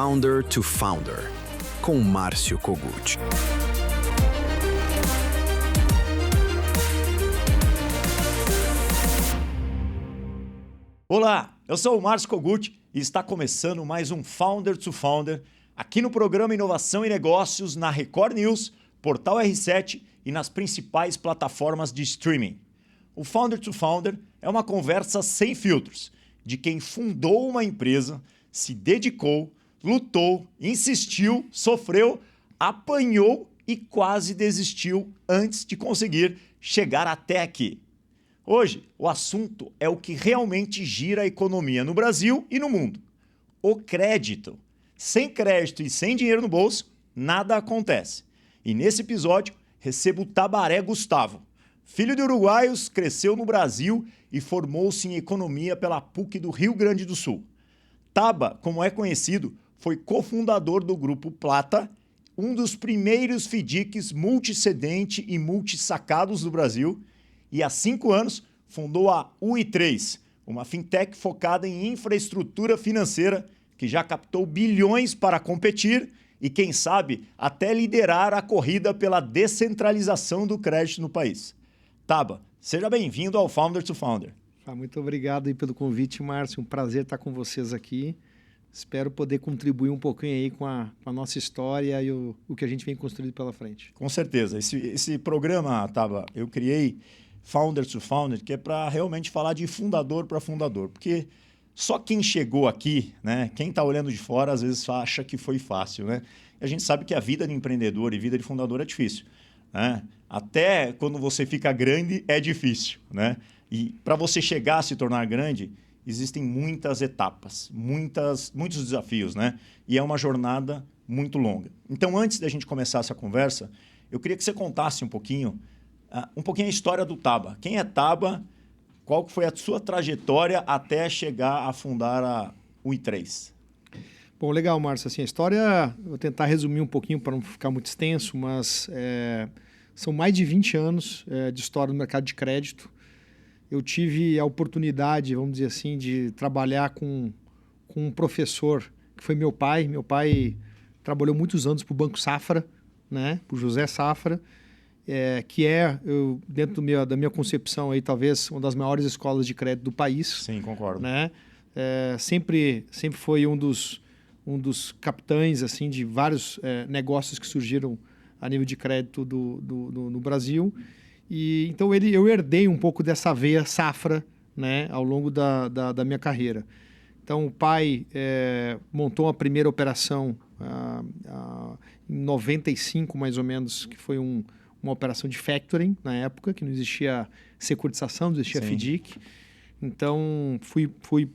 Founder to Founder, com Márcio Kogut. Olá, eu sou o Márcio Kogut e está começando mais um Founder to Founder aqui no programa Inovação e Negócios na Record News, Portal R7 e nas principais plataformas de streaming. O Founder to Founder é uma conversa sem filtros de quem fundou uma empresa, se dedicou, lutou, insistiu, sofreu, apanhou e quase desistiu antes de conseguir chegar até aqui. Hoje, o assunto é o que realmente gira a economia no Brasil e no mundo: o crédito. Sem crédito e sem dinheiro no bolso, nada acontece. E nesse episódio, recebo o Tabaré Gustavo. Filho de uruguaios, cresceu no Brasil e formou-se em economia pela PUC do Rio Grande do Sul. Taba, como é conhecido, foi cofundador do Grupo Plata, um dos primeiros FDICs multicedente e multissacados do Brasil, e há 5 anos fundou a UI3, uma fintech focada em infraestrutura financeira que já captou bilhões para competir e, quem sabe, até liderar a corrida pela descentralização do crédito no país. Taba, seja bem-vindo ao Founder to Founder. Muito obrigado aí pelo convite, Márcio. Um prazer estar com vocês aqui. Espero poder contribuir um pouquinho aí com a nossa história e o que a gente vem construindo pela frente. Com certeza. Esse programa, Taba, eu criei Founder to Founder, que é para realmente falar de fundador para fundador. Porque só quem chegou aqui, né, quem está olhando de fora, às vezes acha que foi fácil, né? E a gente sabe que a vida de empreendedor e vida de fundador é difícil, né? Até quando você fica grande é difícil, né? E para você chegar a se tornar grande, existem muitas etapas, muitos desafios, né? E é uma jornada muito longa. Então, antes da gente começar essa conversa, eu queria que você contasse um pouquinho a história do Taba. Quem é Taba? Qual foi a sua trajetória até chegar a fundar a UI3? Bom, legal, Márcio. Assim, a história, eu vou tentar resumir um pouquinho para não ficar muito extenso, mas são mais de 20 anos de história no mercado de crédito. Eu tive a oportunidade, vamos dizer assim, de trabalhar com um professor que foi meu pai. Meu pai trabalhou muitos anos para o Banco Safra, né? Para o José Safra, que dentro da minha concepção, aí, talvez uma das maiores escolas de crédito do país. Sim, concordo. Né? Sempre foi um dos capitães assim, de vários negócios que surgiram a nível de crédito no Brasil. E então eu herdei um pouco dessa veia Safra, né, ao longo da minha carreira. Então o pai montou a primeira operação em 95, mais ou menos, que foi uma operação de factoring na época, que não existia securitização, não existia FDIC. Então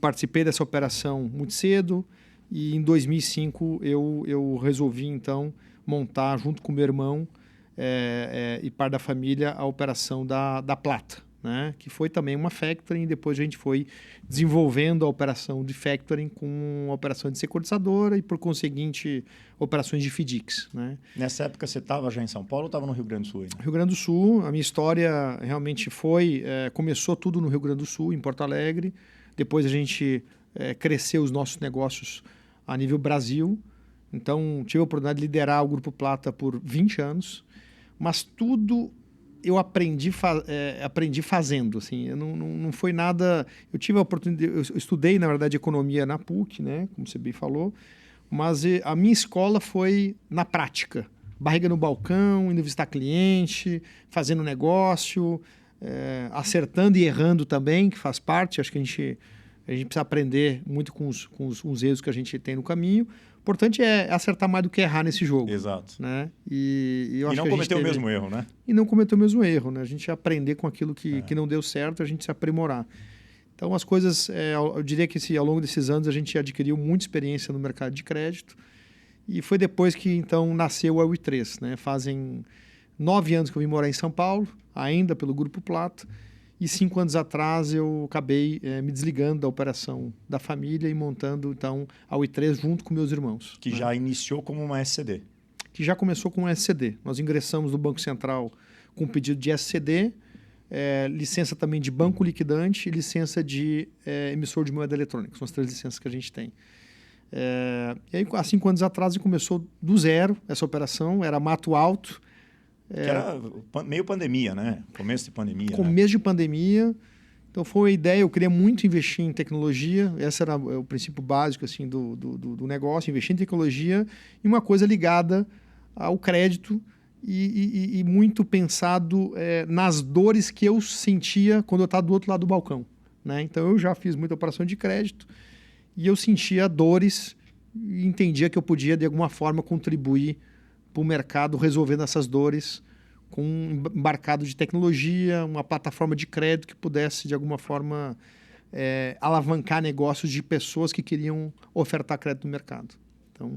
participei dessa operação muito cedo e em 2005 eu resolvi então montar junto com meu irmão e par da família a operação da Plata, né? Que foi também uma factoring. Depois a gente foi desenvolvendo a operação de factoring com a operação de securitizadora e, por conseguinte, operações de FDICs, né? Nessa época você estava já em São Paulo ou estava no Rio Grande do Sul ainda? Rio Grande do Sul. A minha história realmente começou tudo no Rio Grande do Sul, em Porto Alegre. Depois a gente cresceu os nossos negócios a nível Brasil. Então tive a oportunidade de liderar o Grupo Plata por 20 anos. Mas tudo eu aprendi fazendo, assim. Não foi nada. Eu tive a oportunidade. Eu estudei, na verdade, economia na PUC, né, como você bem falou, mas a minha escola foi na prática, barriga no balcão, indo visitar cliente, fazendo negócio, acertando e errando também, que faz parte. Acho que a gente precisa aprender muito com os erros que a gente tem no caminho. O importante é acertar mais do que errar nesse jogo. Exato. Né? E não cometer o mesmo erro, né? E não cometer o mesmo erro, né? A gente aprender com aquilo que não deu certo, a gente se aprimorar. Então, as coisas, eu diria que ao longo desses anos a gente adquiriu muita experiência no mercado de crédito e foi depois que, então, nasceu a UI3, né? Fazem 9 anos que eu vim morar em São Paulo, ainda pelo Grupo Plata, e 5 anos atrás eu acabei me desligando da operação da família e montando, então, a UI3 junto com meus irmãos. Que já iniciou como uma SCD. Que já começou com um SCD. Nós ingressamos no Banco Central com pedido de SCD, licença também de banco liquidante e licença de emissor de moeda eletrônica. São as 3 licenças que a gente tem. E aí, há 5 anos atrás, começou do zero essa operação, era Mato Alto. Que era meio pandemia, né? Começo de pandemia. Começo de pandemia. Então, foi uma ideia, eu queria muito investir em tecnologia, esse era o princípio básico assim, do negócio, investir em tecnologia e uma coisa ligada ao crédito e muito pensado nas dores que eu sentia quando eu estava do outro lado do balcão, né? Então, eu já fiz muita operação de crédito e eu sentia dores e entendia que eu podia, de alguma forma, contribuir para o mercado resolvendo essas dores com um embarcado de tecnologia, uma plataforma de crédito que pudesse, de alguma forma, alavancar negócios de pessoas que queriam ofertar crédito no mercado. Então,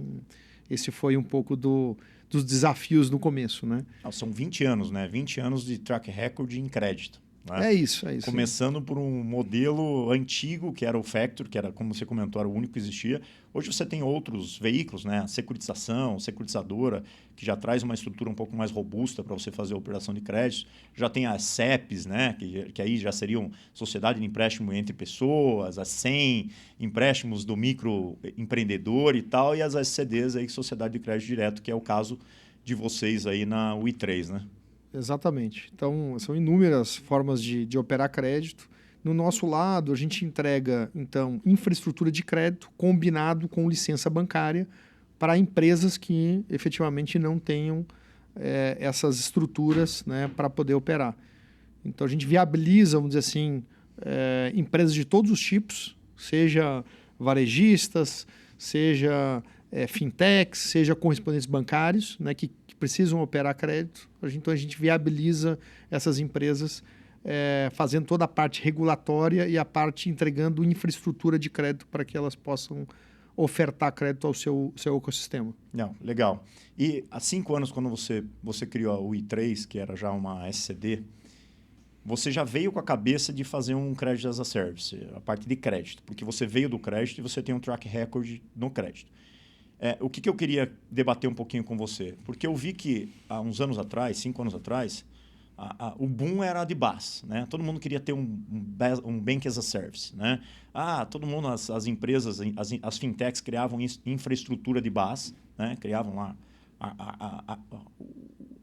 esse foi um pouco dos desafios no começo, né? São 20 anos, né? 20 anos de track record em crédito. Né? É isso. Começando por um modelo antigo, que era o Factor, que era, como você comentou, era o único que existia. Hoje você tem outros veículos, né? A securitização, securitizadora, que já traz uma estrutura um pouco mais robusta para você fazer a operação de crédito. Já tem as CEPs, né? Que aí já seriam sociedade de empréstimo entre pessoas, as 100 empréstimos do microempreendedor e tal, e as SCDs, aí, sociedade de crédito direto, que é o caso de vocês aí na UI3, né? Exatamente. Então, são inúmeras formas de operar crédito. No nosso lado, a gente entrega, então, infraestrutura de crédito combinado com licença bancária para empresas que efetivamente não tenham essas estruturas, né, para poder operar. Então, a gente viabiliza, vamos dizer assim, empresas de todos os tipos, seja varejistas, seja fintechs, seja correspondentes bancários, né, que precisam operar crédito. Então, a gente viabiliza essas empresas fazendo toda a parte regulatória e a parte entregando infraestrutura de crédito para que elas possam ofertar crédito ao seu ecossistema. Não, legal. E há 5 anos, quando você criou a UI3, que era já uma SCD, você já veio com a cabeça de fazer um crédito as a service, a parte de crédito, porque você veio do crédito e você tem um track record no crédito. O que eu queria debater um pouquinho com você? Porque eu vi que há uns anos atrás, 5 anos atrás, o boom era de BaaS, né? Todo mundo queria ter um Bank as a Service, né? Todo mundo, as empresas, as fintechs criavam infraestrutura de BaaS, né? Criavam lá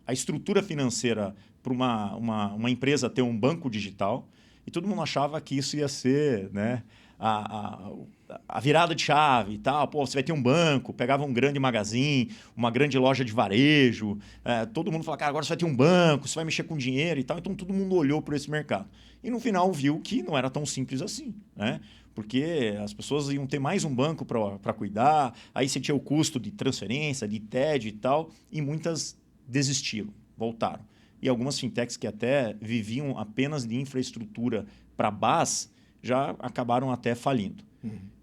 a estrutura financeira para uma empresa ter um banco digital e todo mundo achava que isso ia ser, né, a virada de chave e tal. Pô, você vai ter um banco, pegava um grande magazine, uma grande loja de varejo, todo mundo falava, cara, agora você vai ter um banco, você vai mexer com dinheiro e tal. Então, todo mundo olhou para esse mercado. E, no final, viu que não era tão simples assim, né? Porque as pessoas iam ter mais um banco para cuidar, aí você tinha o custo de transferência, de TED e tal, e muitas desistiram, voltaram. E algumas fintechs que até viviam apenas de infraestrutura para BaaS, já acabaram até falindo.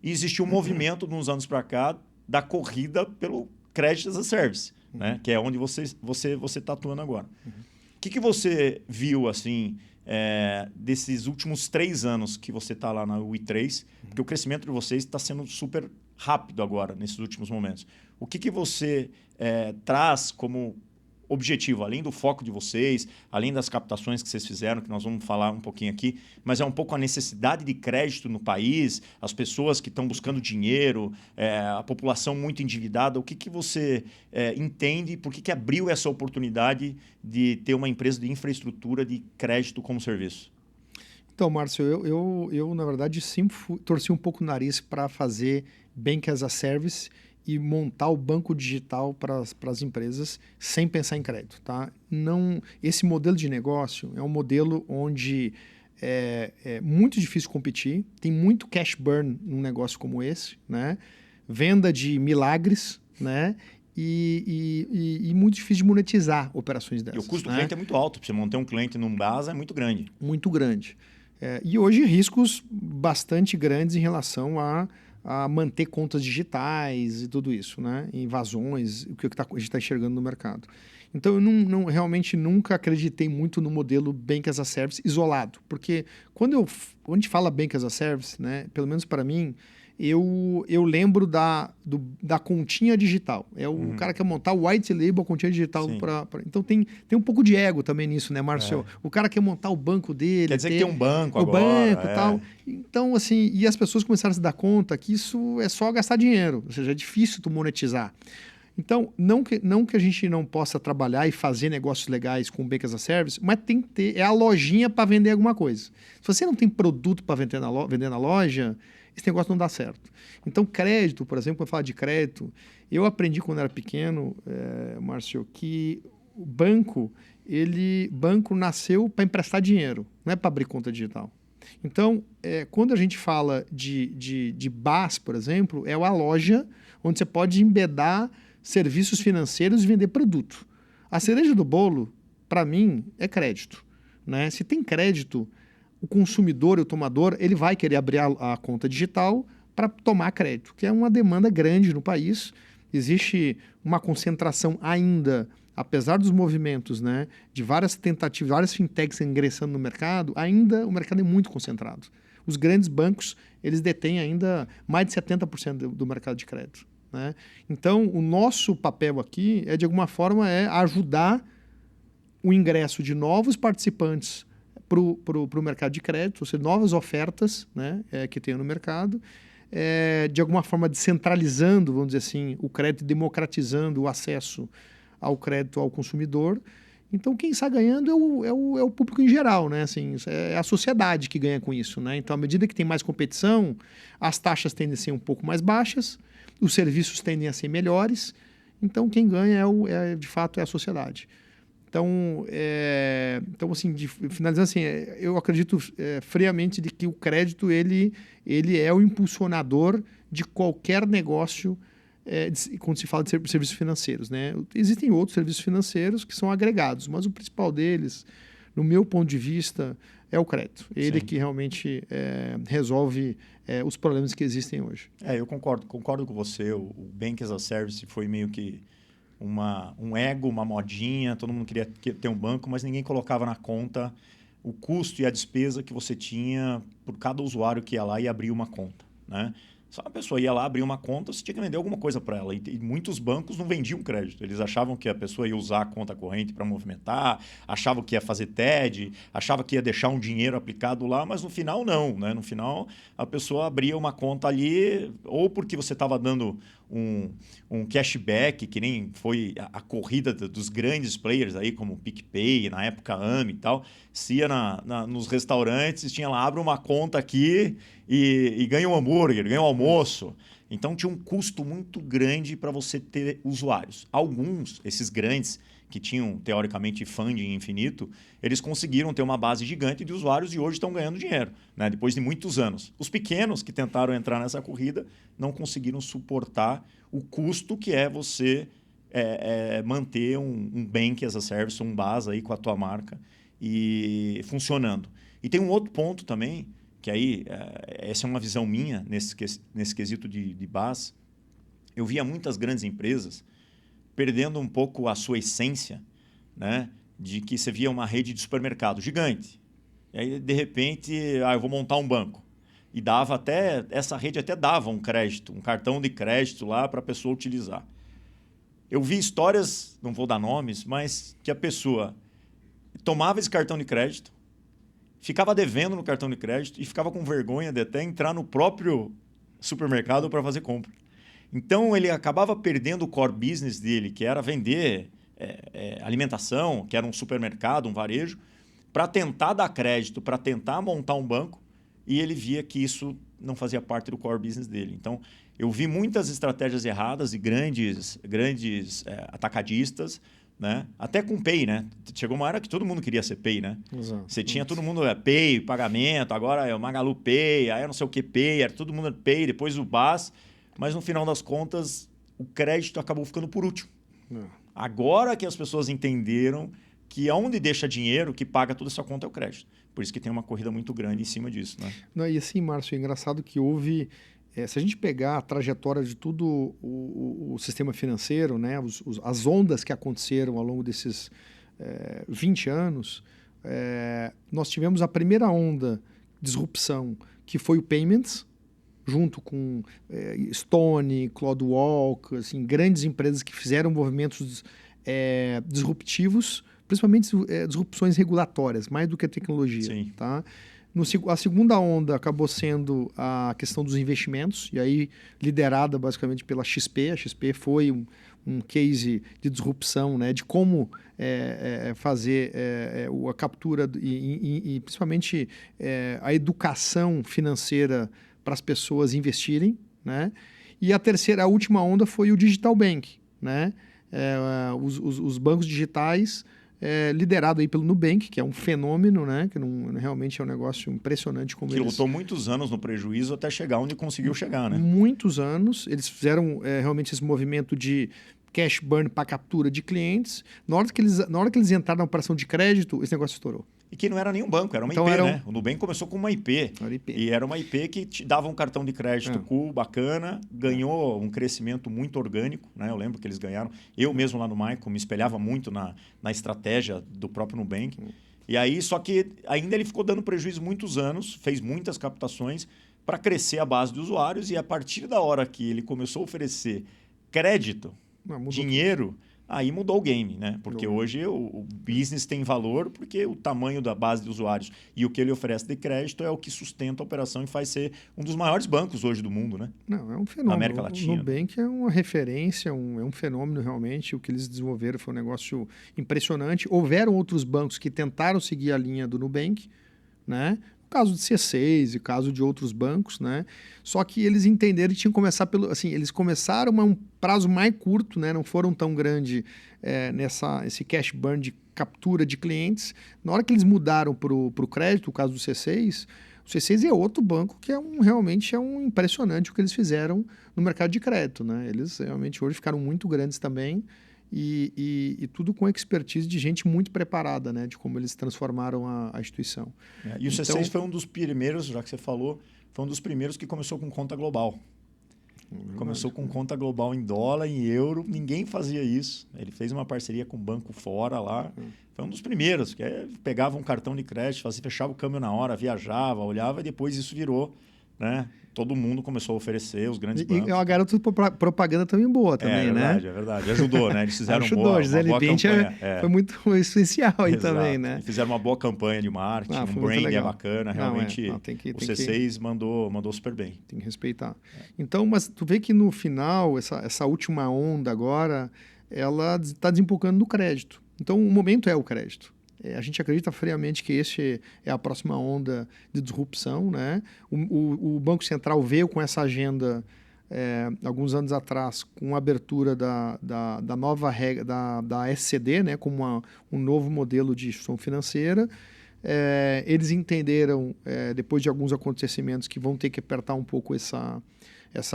E existiu um movimento, de uns anos para cá, da corrida pelo Credit as a Service, né? Que é onde você está atuando agora. O que você viu assim, desses últimos 3 anos que você está lá na UI3? Porque o crescimento de vocês está sendo super rápido agora, nesses últimos momentos. O que você traz como objetivo, além do foco de vocês, além das captações que vocês fizeram, que nós vamos falar um pouquinho aqui, mas é um pouco a necessidade de crédito no país, as pessoas que estão buscando dinheiro, a população muito endividada. O que você entende, por que abriu essa oportunidade de ter uma empresa de infraestrutura de crédito como serviço? Então, Márcio, eu na verdade, sempre torci um pouco o nariz para fazer Bank as a Service e montar o banco digital para as empresas sem pensar em crédito, tá? Não, esse modelo de negócio é um modelo onde é muito difícil competir, tem muito cash burn num negócio como esse, né? Venda de milagres, né? E muito difícil de monetizar operações dessas. E o custo do cliente é muito alto, para você manter um cliente num BaaS é muito grande. Muito grande. E hoje riscos bastante grandes em relação a manter contas digitais e tudo isso, né? Invasões, o que a gente está enxergando no mercado. Então, eu realmente nunca acreditei muito no modelo Bank as a Service isolado, porque quando a gente fala Bank as a Service, né, pelo menos para mim, eu lembro da continha digital. É o cara que quer montar o white label, a continha digital. Então tem um pouco de ego também nisso, né, Márcio? O cara quer montar o banco dele. Quer dizer que tem um banco agora. O banco e tal. Então, assim, e as pessoas começaram a se dar conta que isso é só gastar dinheiro. Ou seja, é difícil tu monetizar. Então, não que a gente não possa trabalhar e fazer negócios legais com o Bank as a Service, mas tem que ter, é a lojinha para vender alguma coisa. Se você não tem produto para vender na loja, esse negócio não dá certo. Então, crédito, por exemplo, quando eu falo de crédito, eu aprendi quando era pequeno, Márcio, que o banco nasceu para emprestar dinheiro, não é para abrir conta digital. Então, quando a gente fala de BaaS, por exemplo, é a loja onde você pode embedar serviços financeiros e vender produto. A cereja do bolo, para mim, é crédito, né? Se tem crédito, o consumidor e o tomador, ele vai querer abrir a conta digital para tomar crédito, que é uma demanda grande no país. Existe uma concentração ainda, apesar dos movimentos, né, de várias tentativas, várias fintechs ingressando no mercado, ainda o mercado é muito concentrado. Os grandes bancos, eles detêm ainda mais de 70% do mercado de crédito, né? Então, o nosso papel aqui de alguma forma, ajudar o ingresso de novos participantes para o mercado de crédito, ou seja, novas ofertas, né, que tem no mercado, de alguma forma descentralizando, vamos dizer assim, o crédito, democratizando o acesso ao crédito ao consumidor. Então, quem está ganhando é o público em geral, né? Assim, é a sociedade que ganha com isso, né? Então, à medida que tem mais competição, as taxas tendem a ser um pouco mais baixas, os serviços tendem a ser melhores, então quem ganha de fato é a sociedade. Então assim, finalizando assim, eu acredito friamente de que o crédito ele é o impulsionador de qualquer negócio quando se fala de serviços financeiros, né? Existem outros serviços financeiros que são agregados, mas o principal deles, no meu ponto de vista, é o crédito. Ele que realmente resolve os problemas que existem hoje. Eu concordo com você. O Bank as a Service foi meio que um ego, uma modinha. Todo mundo queria ter um banco, mas ninguém colocava na conta o custo e a despesa que você tinha por cada usuário que ia lá e abria uma conta, né? Se uma pessoa ia lá abrir uma conta, você tinha que vender alguma coisa para ela. E muitos bancos não vendiam crédito. Eles achavam que a pessoa ia usar a conta corrente para movimentar, achavam que ia fazer TED, achavam que ia deixar um dinheiro aplicado lá, mas no final não, né? No final, a pessoa abria uma conta ali, ou porque você estava dando um cashback, que nem foi a corrida dos grandes players aí, como o PicPay, na época Ame e tal. Se ia nos restaurantes, tinha lá, abre uma conta aqui e ganha um hambúrguer, ganha um almoço. Então tinha um custo muito grande para você ter usuários. Alguns, esses grandes, que tinham teoricamente funding infinito, eles conseguiram ter uma base gigante de usuários e hoje estão ganhando dinheiro, né? Depois de muitos anos. Os pequenos que tentaram entrar nessa corrida não conseguiram suportar o custo que é você manter um Bank as a Service, um BaaS aí com a tua marca e funcionando. E tem um outro ponto também, que aí, essa é uma visão minha nesse quesito de BaaS. Eu via muitas grandes empresas perdendo um pouco a sua essência, né? De que você via uma rede de supermercado gigante. E aí, de repente, eu vou montar um banco. E essa rede até dava um crédito, um cartão de crédito lá para a pessoa utilizar. Eu vi histórias, não vou dar nomes, mas que a pessoa tomava esse cartão de crédito, ficava devendo no cartão de crédito e ficava com vergonha de até entrar no próprio supermercado para fazer compra. Então, ele acabava perdendo o core business dele, que era vender alimentação, que era um supermercado, um varejo, para tentar dar crédito, para tentar montar um banco, e ele via que isso não fazia parte do core business dele. Então, eu vi muitas estratégias erradas de grandes atacadistas, né? Até com Pay, né? Chegou uma hora que todo mundo queria ser Pay, né? Exato. Você tinha todo mundo Pay, pagamento, agora é o Magalu Pay, aí não sei o que Pay, era todo mundo Pay, depois o BaaS, mas no final das contas o crédito acabou ficando por último. Agora que as pessoas entenderam que aonde deixa dinheiro, que paga toda essa conta é o crédito. Por isso que tem uma corrida muito grande em cima disso, né? Não, e assim, Márcio, é engraçado que houve... se a gente pegar a trajetória de todo o sistema financeiro, né, as ondas que aconteceram ao longo desses 20 anos, nós tivemos a primeira onda de disrupção, que foi o payments, junto com Stone, CloudWalk, assim, grandes empresas que fizeram movimentos disruptivos, principalmente disrupções regulatórias, mais do que a tecnologia. Sim. Tá? A segunda onda acabou sendo a questão dos investimentos, e aí liderada basicamente pela XP. A XP foi um case de disrupção, né, de como fazer a captura e principalmente a educação financeira para as pessoas investirem. Né? E a última onda foi o Digital Bank. Né? Os bancos digitais liderado aí pelo Nubank, que é um fenômeno, né? Que realmente é um negócio impressionante como eles... lutou muitos anos no prejuízo até chegar onde conseguiu chegar, né? Muitos anos. Eles fizeram realmente esse movimento de cash burn para captura de clientes. Na hora que eles entraram na operação de crédito, esse negócio estourou. E que não era nenhum banco, era uma IP, né? O Nubank começou com uma IP. E era uma IP que te dava um cartão de crédito cool, bacana, ganhou um crescimento muito orgânico, né? Eu lembro que eles ganharam. Eu mesmo lá no Michael me espelhava muito na estratégia do próprio Nubank. E aí, só que ainda ele ficou dando prejuízo muitos anos, fez muitas captações para crescer a base de usuários, e a partir da hora que ele começou a oferecer crédito, dinheiro... Aí mudou o game, né? Porque hoje o business tem valor porque o tamanho da base de usuários e o que ele oferece de crédito é o que sustenta a operação e faz ser um dos maiores bancos hoje do mundo, né? Não, é um fenômeno. Na América Latina. O Nubank é uma referência, é um fenômeno realmente. O que eles desenvolveram foi um negócio impressionante. Houveram outros bancos que tentaram seguir a linha do Nubank, né? O caso de C6 e o caso de outros bancos, né? Só que eles entenderam que tinham que começar eles começaram a um prazo mais curto, né? Não foram tão grande esse cash burn de captura de clientes. Na hora que eles mudaram para o crédito, o caso do C6, o C6 é outro banco que realmente é impressionante o que eles fizeram no mercado de crédito, né? Eles realmente hoje ficaram muito grandes também. E tudo com expertise de gente muito preparada, né? De como eles transformaram a instituição. E o C6 foi um dos primeiros, já que você falou, foi um dos primeiros que começou com conta global. Começou com conta global em dólar, em euro, ninguém fazia isso. Ele fez uma parceria com um banco fora lá. Foi um dos primeiros, que pegava um cartão de crédito, fechava o câmbio na hora, viajava, olhava, e depois isso virou, né? Todo mundo começou a oferecer, os grandes bancos. E é uma garota de propaganda também boa também, né? É verdade. Ajudou, né? Eles fizeram uma boa campanha. Foi muito essencial aí também, né? E fizeram uma boa campanha de marketing, um branding bacana. Realmente, o C6 mandou super bem. Tem que respeitar. Então, mas tu vê que no final, essa última onda agora, ela está desempolgando no crédito. Então, o momento é o crédito. A gente acredita friamente que esse é a próxima onda de disrupção, né? O Banco Central veio com essa agenda alguns anos atrás, com a abertura da nova regra da SCD, né? Como um novo modelo de instituição financeira. Eles entenderam, depois de alguns acontecimentos, que vão ter que apertar um pouco essa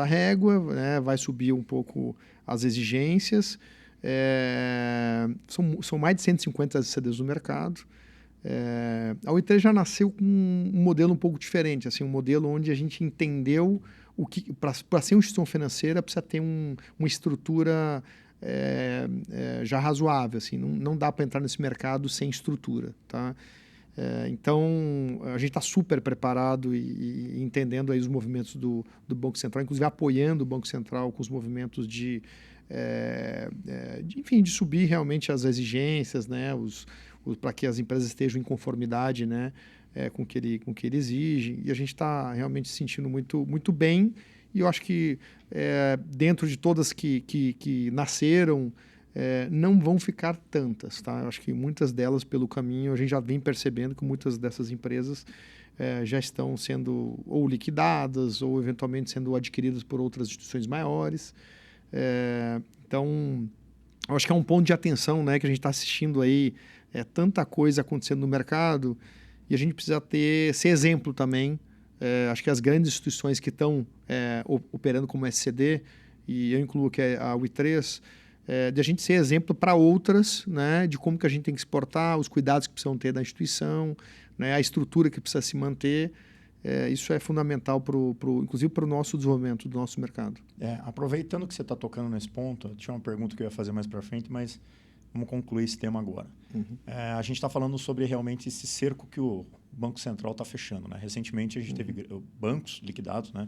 régua, né? Vai subir um pouco as exigências. São mais de 150 CDs no mercado. A Oi3 já nasceu com um modelo um pouco diferente, assim, um modelo onde a gente entendeu que para ser uma instituição financeira precisa ter uma estrutura já razoável, assim, não dá para entrar nesse mercado sem estrutura, tá? Então, a gente está super preparado e entendendo aí os movimentos do Banco Central, inclusive apoiando o Banco Central com os movimentos de subir realmente as exigências, né, para que as empresas estejam em conformidade, né, com o que ele exige. E a gente está realmente se sentindo muito, muito bem. E eu acho que dentro de todas que nasceram, não vão ficar tantas, tá? Eu acho que muitas delas pelo caminho a gente já vem percebendo que muitas dessas empresas já estão sendo ou liquidadas ou eventualmente sendo adquiridas por outras instituições maiores. Então, eu acho que é um ponto de atenção, né, que a gente está assistindo aí tanta coisa acontecendo no mercado e a gente precisa ser exemplo também. Acho que as grandes instituições que estão operando como SCD, e eu incluo que é a Oi3, de a gente ser exemplo para outras, né, de como que a gente tem que exportar, os cuidados que precisam ter da instituição, né, a estrutura que precisa se manter. Isso é fundamental, inclusive, para o nosso desenvolvimento do nosso mercado. Aproveitando que você está tocando nesse ponto, tinha uma pergunta que eu ia fazer mais para frente, mas vamos concluir esse tema agora. A gente está falando sobre realmente esse cerco que o Banco Central está fechando, né? Recentemente a gente teve bancos liquidados, né?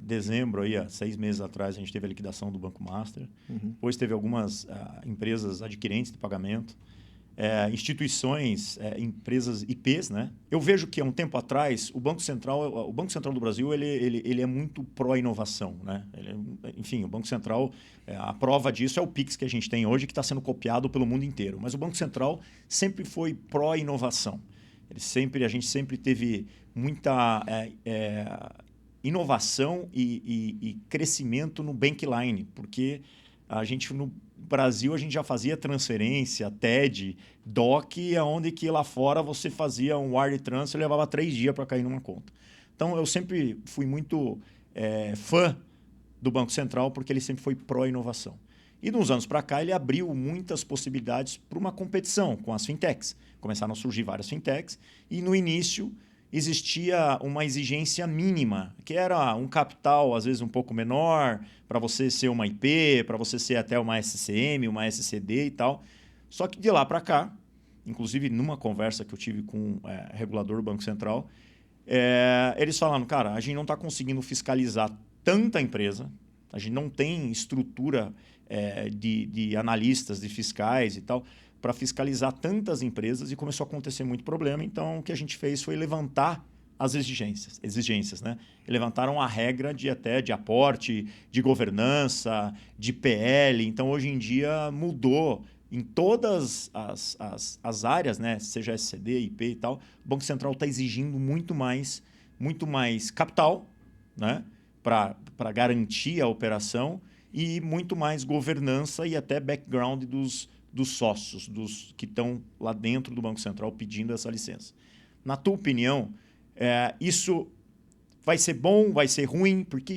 Dezembro, aí, há 6 meses atrás, a gente teve a liquidação do Banco Master. Depois teve algumas empresas adquirentes de pagamento. Instituições, empresas IPs, né? Eu vejo que há um tempo atrás o Banco Central do Brasil ele é muito pró-inovação, né? Enfim, o Banco Central, a prova disso é o Pix que a gente tem hoje, que está sendo copiado pelo mundo inteiro. Mas o Banco Central sempre foi pró-inovação. A gente sempre teve muita inovação e crescimento no Bankline, porque no Brasil a gente já fazia transferência, TED, DOC, onde que lá fora você fazia um wire transfer e levava 3 dias para cair numa conta. Então eu sempre fui muito fã do Banco Central porque ele sempre foi pró-inovação. E nos anos para cá ele abriu muitas possibilidades para uma competição com as fintechs. Começaram a surgir várias fintechs e no início existia uma exigência mínima, que era um capital, às vezes, um pouco menor, para você ser uma IP, para você ser até uma SCM, uma SCD e tal. Só que de lá para cá, inclusive numa conversa que eu tive com o regulador do Banco Central, eles falaram, cara, a gente não está conseguindo fiscalizar tanta empresa, a gente não tem estrutura de analistas, de fiscais e tal, para fiscalizar tantas empresas e começou a acontecer muito problema. Então, o que a gente fez foi levantar as exigências, né? E levantaram a regra de aporte, de governança, de PL. Então, hoje em dia, mudou em todas as áreas, né? Seja SCD, IP e tal. O Banco Central está exigindo muito mais capital, né? Para garantir a operação e muito mais governança e até background dos sócios, dos que estão lá dentro do Banco Central pedindo essa licença. Na tua opinião, isso vai ser bom, vai ser ruim? Porque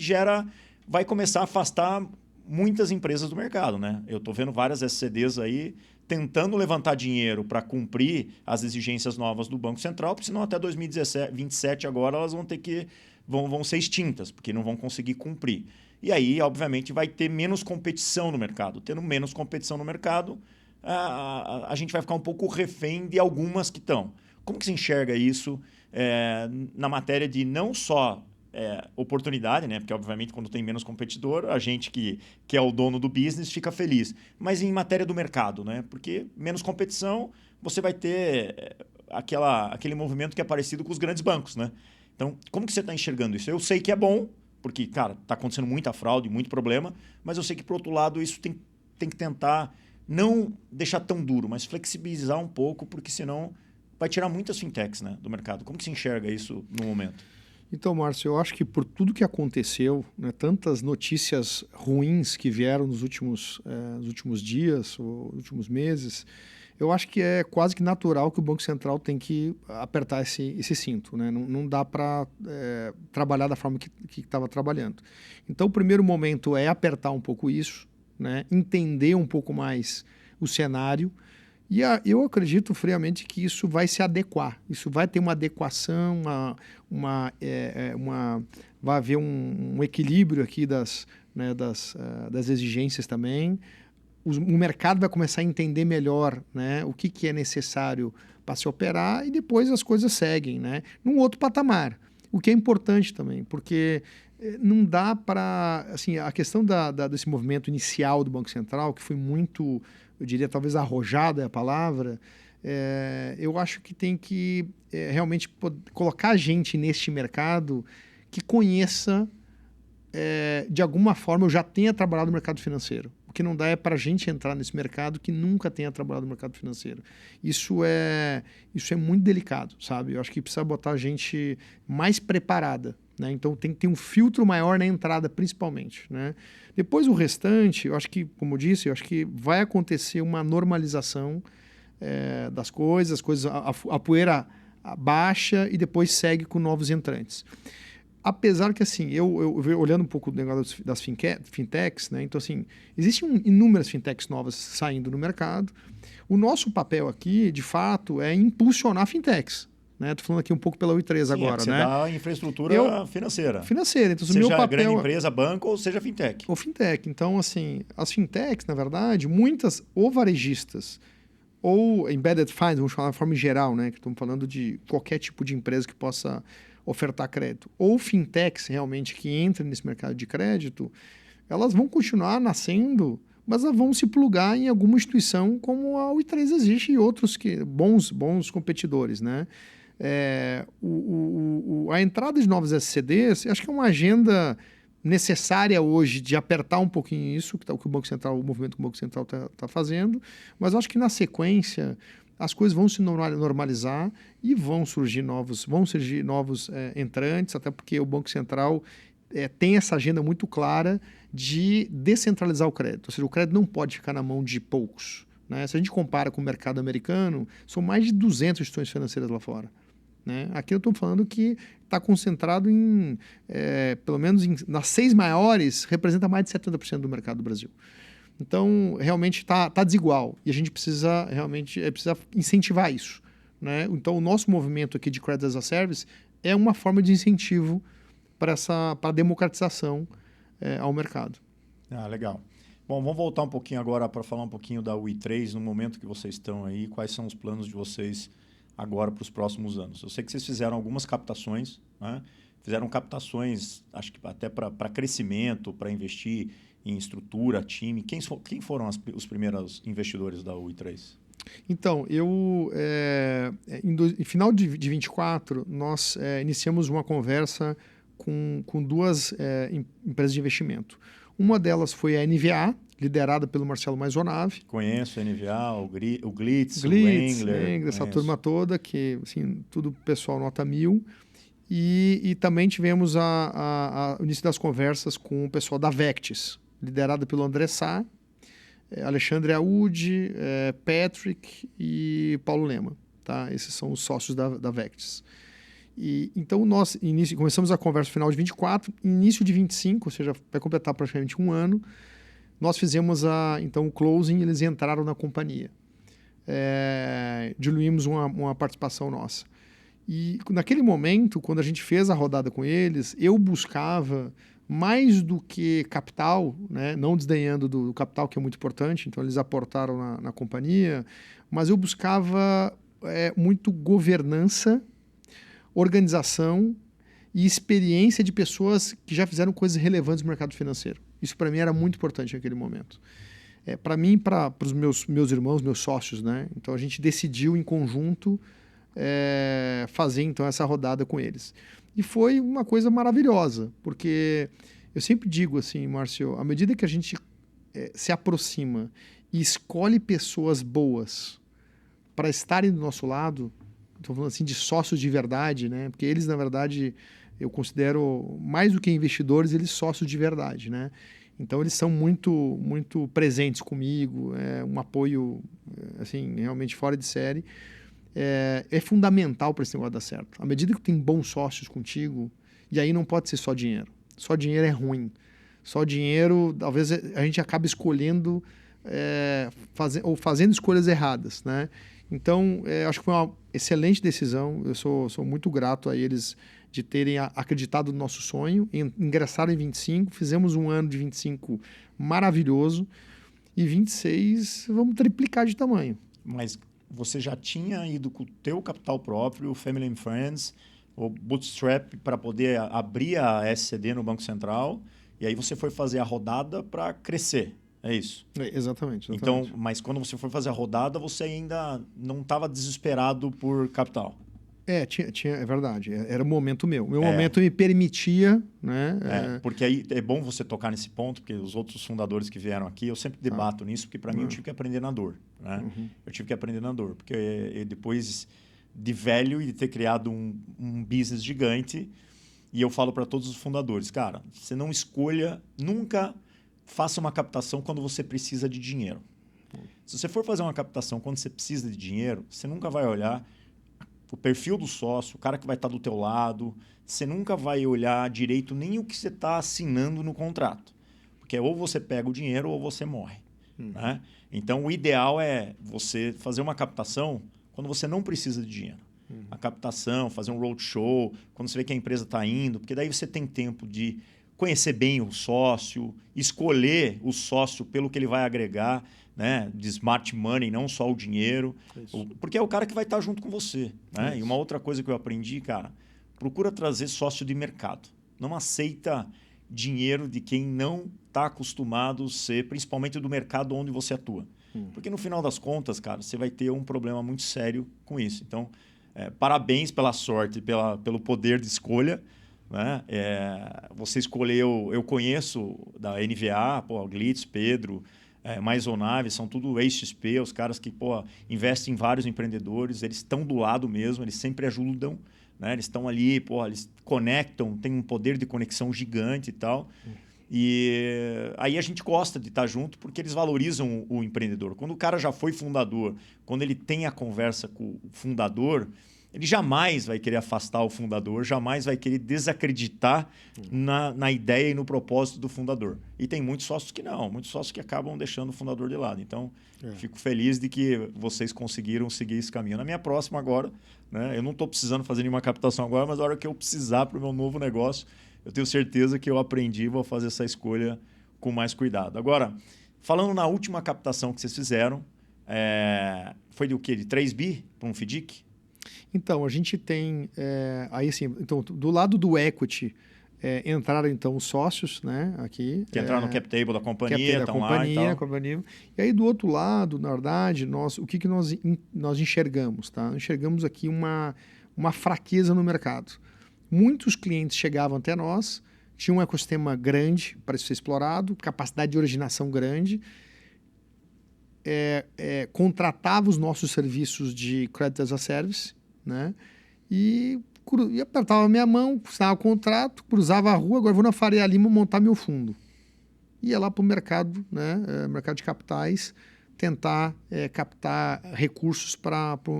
vai começar a afastar muitas empresas do mercado, né? Eu estou vendo várias SCDs aí tentando levantar dinheiro para cumprir as exigências novas do Banco Central, porque senão até 2027 agora elas vão ser extintas, porque não vão conseguir cumprir. E aí, obviamente, vai ter menos competição no mercado. Tendo menos competição no mercado, a gente vai ficar um pouco refém de algumas que estão. Como que você enxerga isso na matéria de não só oportunidade, né? Porque, obviamente, quando tem menos competidor, a gente que é o dono do business fica feliz. Mas em matéria do mercado, né? Porque menos competição, você vai ter aquele movimento que é parecido com os grandes bancos, né? Então, como que você está enxergando isso? Eu sei que é bom, porque, cara, está acontecendo muita fraude, muito problema, mas eu sei que, por outro lado, isso tem que tentar não deixar tão duro, mas flexibilizar um pouco, porque senão vai tirar muitas fintechs, né, do mercado. Como que você enxerga isso no momento? Então, Márcio, eu acho que por tudo que aconteceu, né, tantas notícias ruins que vieram nos últimos dias ou últimos meses, eu acho que é quase que natural que o Banco Central tem que apertar esse cinto, né? Não dá para trabalhar da forma que estava trabalhando. Então, o primeiro momento é apertar um pouco isso, né? Entender um pouco mais o cenário. E eu acredito friamente que isso vai se adequar. Isso vai ter uma adequação, vai haver um equilíbrio aqui das exigências também. O mercado vai começar a entender melhor, né, o que é necessário para se operar e depois as coisas seguem, né, num outro patamar. O que é importante também, porque não dá para... Assim, a questão desse movimento inicial do Banco Central, que foi muito, eu diria, talvez arrojada é a palavra, eu acho que tem que realmente colocar gente neste mercado que conheça, de alguma forma, eu já tenha trabalhado no mercado financeiro. O que não dá é para a gente entrar nesse mercado que nunca tenha trabalhado no mercado financeiro. Isso é muito delicado, sabe? Eu acho que precisa botar gente mais preparada, né? Então tem que ter um filtro maior na entrada, principalmente, né? Depois o restante, eu acho que, como eu disse, eu acho que vai acontecer uma normalização das coisas, a poeira baixa e depois segue com novos entrantes. Apesar que, assim, eu olhando um pouco do negócio das fintechs, né? Então, assim, existem inúmeras fintechs novas saindo no mercado. O nosso papel aqui, de fato, é impulsionar fintechs, né? Estou falando aqui um pouco pela U3 agora, você né? dá infraestrutura financeira. Financeira. Então, o Seja meu papel grande empresa, banco ou seja fintech. ou fintech. Então, assim, as fintechs, na verdade, muitas ou varejistas ou embedded finance, vamos falar de forma geral, né? Que estamos falando de qualquer tipo de empresa que possa ofertar crédito. Ou fintechs, realmente, que entrem nesse mercado de crédito, elas vão continuar nascendo, mas elas vão se plugar em alguma instituição como a U3 existe e outros bons competidores, né? A entrada de novos SCDs, acho que é uma agenda necessária hoje de apertar um pouquinho isso, o que o Banco Central, o movimento que o Banco Central está fazendo, mas acho que na sequência as coisas vão se normalizar e vão surgir novos entrantes, até porque o Banco Central tem essa agenda muito clara de descentralizar o crédito, ou seja, o crédito não pode ficar na mão de poucos, né? Se a gente compara com o mercado americano, são mais de 200 instituições financeiras lá fora. Né? Aqui eu estou falando que está concentrado pelo menos nas 6 maiores, representa mais de 70% do mercado do Brasil. Então, realmente está desigual e a gente precisa incentivar isso. Né? Então, o nosso movimento aqui de Credit as a Service é uma forma de incentivo para a democratização ao mercado. Legal. Bom, vamos voltar um pouquinho agora para falar um pouquinho da UI3, no momento que vocês estão aí, quais são os planos de vocês agora para os próximos anos. Eu sei que vocês fizeram algumas captações, né? Fizeram captações, acho que até para crescimento, para investir em estrutura, time. Quem foram os primeiros investidores da UI3? Então, em final de 24, nós iniciamos uma conversa com 2 empresas de investimento. Uma delas foi a NVA, liderada pelo Marcelo Maisonave. Conheço a NVA, o Glitz, o Engler. Essa turma toda, que assim, tudo pessoal nota 1000. E também tivemos o início das conversas com o pessoal da Vectis, liderada pelo André Sá, Alexandre Audi, Patrick e Paulo Lema. Tá? Esses são os sócios da Vectis. Então, nós começamos a conversa no final de 24, início de 25, ou seja, vai completar praticamente um ano, nós fizemos então o closing e eles entraram na companhia. Diluímos uma participação nossa. E naquele momento, quando a gente fez a rodada com eles, eu buscava mais do que capital, né? Não desdenhando do capital, que é muito importante, então eles aportaram na companhia, mas eu buscava muito governança, organização e experiência de pessoas que já fizeram coisas relevantes no mercado financeiro. Isso para mim era muito importante naquele momento. Para mim e para os meus irmãos, meus sócios, né? Então a gente decidiu em conjunto fazer então essa rodada com eles. E foi uma coisa maravilhosa, porque eu sempre digo assim, Márcio, à medida que a gente se aproxima e escolhe pessoas boas para estarem do nosso lado, estou falando assim de sócios de verdade, né? Porque eles, na verdade, eu considero mais do que investidores, eles sócios de verdade, né? Então, eles são muito, muito presentes comigo, um apoio assim, realmente fora de série. É fundamental para esse negócio dar certo. À medida que tem bons sócios contigo, e aí não pode ser só dinheiro. Só dinheiro é ruim. Só dinheiro, talvez a gente acabe escolhendo, fazendo escolhas erradas, né? Então, acho que foi uma excelente decisão. Eu sou muito grato a eles de terem acreditado no nosso sonho. Ingressaram em 25, fizemos um ano de 25 maravilhoso. E 26, vamos triplicar de tamanho. Mas você já tinha ido com o teu capital próprio, Family and Friends, o Bootstrap, para poder abrir a SCD no Banco Central, e aí você foi fazer a rodada para crescer, é isso? Exatamente. Então, mas quando você foi fazer a rodada, você ainda não estava desesperado por capital? É verdade. Era o momento meu. Meu momento me permitia, né? Porque aí é bom você tocar nesse ponto, porque os outros fundadores que vieram aqui, eu sempre debato nisso, porque para mim eu tive que aprender na dor, né? Eu tive que aprender na dor, porque depois de velho e de ter criado um business gigante, e eu falo para todos os fundadores, cara, você não escolha, nunca faça uma captação quando você precisa de dinheiro. Se você for fazer uma captação quando você precisa de dinheiro, você nunca vai olhar o perfil do sócio, o cara que vai estar do teu lado, você nunca vai olhar direito nem o que você está assinando no contrato. Porque ou você pega o dinheiro ou você morre. Né? Então, o ideal é você fazer uma captação quando você não precisa de dinheiro. A captação, fazer um roadshow, quando você vê que a empresa está indo, porque daí você tem tempo de conhecer bem o sócio, escolher o sócio pelo que ele vai agregar, né? De smart money, não só o dinheiro. Porque é o cara que vai estar junto com você. Né? E uma outra coisa que eu aprendi, cara, procura trazer sócio de mercado. Não aceita dinheiro de quem não está acostumado a ser, principalmente do mercado onde você atua. Porque no final das contas, cara, você vai ter um problema muito sério com isso. Então, parabéns pela sorte, pelo poder de escolha. Né? Você escolheu, eu conheço da NVA, pô, Glitz, Pedro, Maisonave, são tudo ex-XP, os caras que investem em vários empreendedores, eles estão do lado mesmo, eles sempre ajudam. Né? Eles estão ali, eles conectam, tem um poder de conexão gigante e tal. E aí a gente gosta de estar junto porque eles valorizam o empreendedor. Quando o cara já foi fundador, quando ele tem a conversa com o fundador, ele jamais vai querer afastar o fundador, jamais vai querer desacreditar na ideia e no propósito do fundador. E tem muitos sócios que não, muitos sócios que acabam deixando o fundador de lado. Então, fico feliz de que vocês conseguiram seguir esse caminho. Na minha próxima agora, né, eu não estou precisando fazer nenhuma captação agora, mas na hora que eu precisar para o meu novo negócio, eu tenho certeza que eu aprendi e vou fazer essa escolha com mais cuidado. Agora, falando na última captação que vocês fizeram, foi de o quê? De 3 bi para um FDIC? Então, a gente tem... aí, assim, então, do lado do equity, entraram, então, os sócios, né? Aqui. Que entraram no cap table da companhia, estão lá e tal. E aí, do outro lado, na verdade, o que nós enxergamos? Tá? Enxergamos aqui uma fraqueza no mercado. Muitos clientes chegavam até nós, tinham um ecossistema grande para ser explorado, capacidade de originação grande, contratava os nossos serviços de Credit as a Service, né? E apertava a minha mão, assinava o contrato, cruzava a rua, agora vou na Faria Lima montar meu fundo. Ia lá para o mercado, né? Mercado de capitais, tentar captar recursos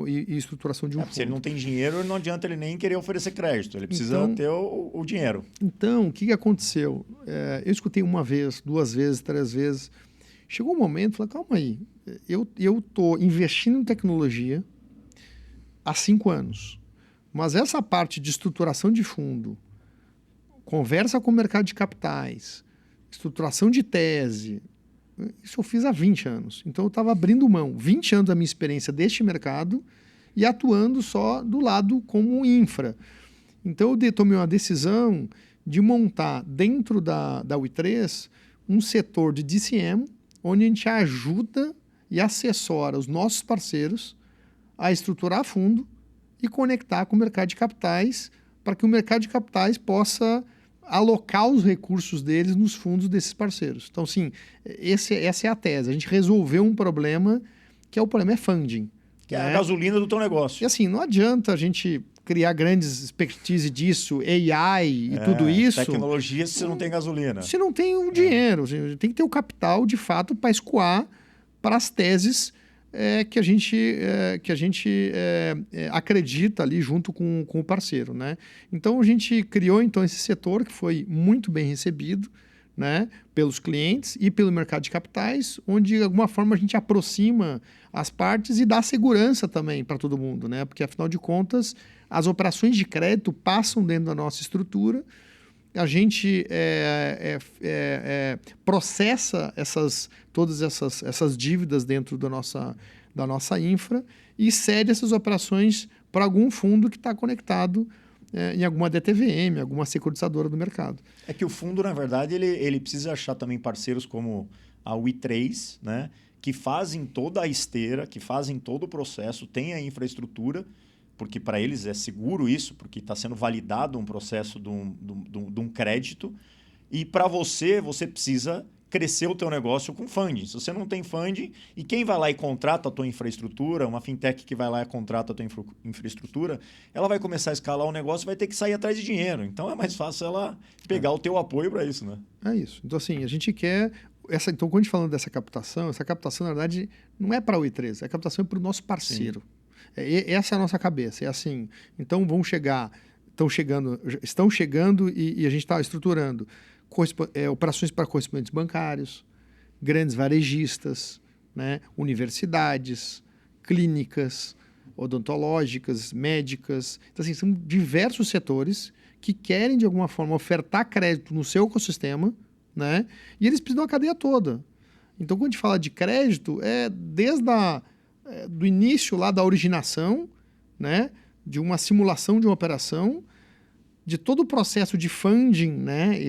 e estruturação de um fundo. Se ele não tem dinheiro, não adianta ele nem querer oferecer crédito, ele precisa ter o dinheiro. Então, o que aconteceu? Eu escutei uma vez, 2 vezes, 3 vezes. Chegou um momento, falei, calma aí, eu estou investindo em tecnologia há 5 anos, mas essa parte de estruturação de fundo, conversa com o mercado de capitais, estruturação de tese, isso eu fiz há 20 anos. Então eu estava abrindo mão, 20 anos da minha experiência deste mercado e atuando só do lado como infra. Então eu tomei uma decisão de montar dentro da UI3 um setor de DCM, onde a gente ajuda e assessora os nossos parceiros a estruturar fundo e conectar com o mercado de capitais para que o mercado de capitais possa alocar os recursos deles nos fundos desses parceiros. Então, sim, essa é a tese. A gente resolveu um problema que o problema é funding. Que é a gasolina do teu negócio. E assim, não adianta a gente criar grandes expertise disso, AI e tudo isso. Tecnologia se você não tem gasolina. Se não tem o dinheiro. Tem que ter o capital, de fato, para escoar para as teses que a gente acredita ali junto com o parceiro, né? Então, a gente criou esse setor que foi muito bem recebido, né, pelos clientes e pelo mercado de capitais, onde, de alguma forma, a gente aproxima as partes e dá segurança também para todo mundo, né? Porque, afinal de contas, as operações de crédito passam dentro da nossa estrutura, a gente processa todas essas dívidas dentro da nossa infra e cede essas operações para algum fundo que está conectado em alguma DTVM, alguma securitizadora do mercado. É que o fundo, na verdade, ele precisa achar também parceiros como a UI3, né, que fazem toda a esteira, que fazem todo o processo, tem a infraestrutura, porque para eles é seguro isso, porque está sendo validado um processo de um crédito, e para você precisa crescer o teu negócio com funding. Se você não tem funding, e quem vai lá e contrata a tua infraestrutura, uma fintech que vai lá e contrata a tua infraestrutura, ela vai começar a escalar o negócio e vai ter que sair atrás de dinheiro. Então, é mais fácil ela pegar o teu apoio para isso, né? É isso. Então, assim, a gente quer... Então, quando a gente falando dessa captação, essa na verdade, não é para o I3, a captação é para o nosso parceiro. Essa é a nossa cabeça. É assim, então estão chegando e a gente está estruturando operações para correspondentes bancários, grandes varejistas, né, universidades, clínicas, odontológicas, médicas. Então, assim, são diversos setores que querem, de alguma forma, ofertar crédito no seu ecossistema, né? E eles precisam da cadeia toda. Então, quando a gente fala de crédito, desde do início lá da originação, né? De uma simulação de uma operação, de todo o processo de funding, né?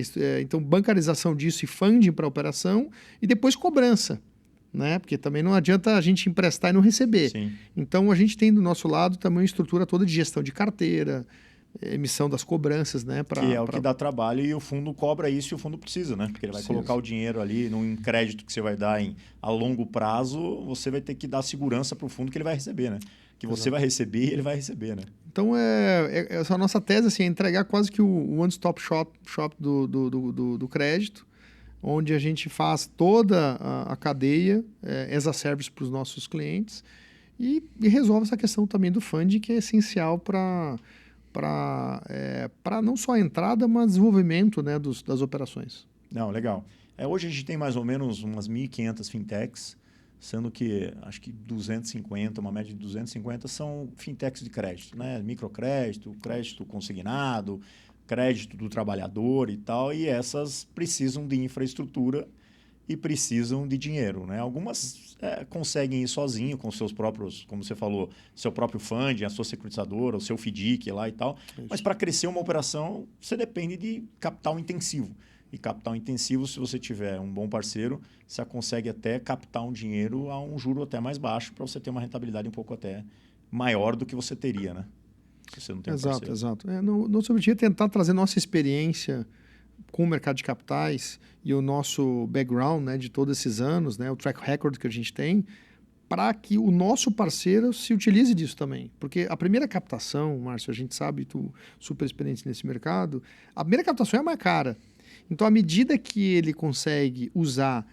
Então, bancarização disso e funding para a operação, e depois cobrança, né? Porque também não adianta a gente emprestar e não receber. Sim. Então, a gente tem do nosso lado também uma estrutura toda de gestão de carteira, emissão das cobranças, né? Que é o que dá trabalho e o fundo cobra isso e o fundo precisa, né? Porque ele vai colocar o dinheiro ali num crédito que você vai dar a longo prazo, você vai ter que dar segurança para o fundo que ele vai receber, né? Que você vai receber e ele vai receber, né? Então, essa nossa tese assim, é entregar quase que o one-stop shop do crédito, onde a gente faz toda a cadeia as a service para os nossos clientes e resolve essa questão também do funding, que é essencial para não só a entrada, mas desenvolvimento, né, das operações. Não, legal. Hoje a gente tem mais ou menos umas 1.500 fintechs, sendo que acho que 250, uma média de 250 são fintechs de crédito, né? Microcrédito, crédito consignado, crédito do trabalhador e tal, e essas precisam de infraestrutura e precisam de dinheiro, né? Algumas conseguem ir sozinho com seus próprios, como você falou, seu próprio funding, a sua securitizadora, o seu FDIC lá e tal. Isso. Mas para crescer uma operação, você depende de capital intensivo. E capital intensivo, se você tiver um bom parceiro, você consegue até captar um dinheiro a um juro até mais baixo para você ter uma rentabilidade um pouco até maior do que você teria, né? Se você não tem um parceiro. Exato. Nosso objetivo é tentar trazer nossa experiência com o mercado de capitais e o nosso background, né, de todos esses anos, né, o track record que a gente tem, para que o nosso parceiro se utilize disso também. Porque a primeira captação, Márcio, a gente sabe, tu super experiente nesse mercado, a primeira captação é a mais cara. Então, à medida que ele consegue usar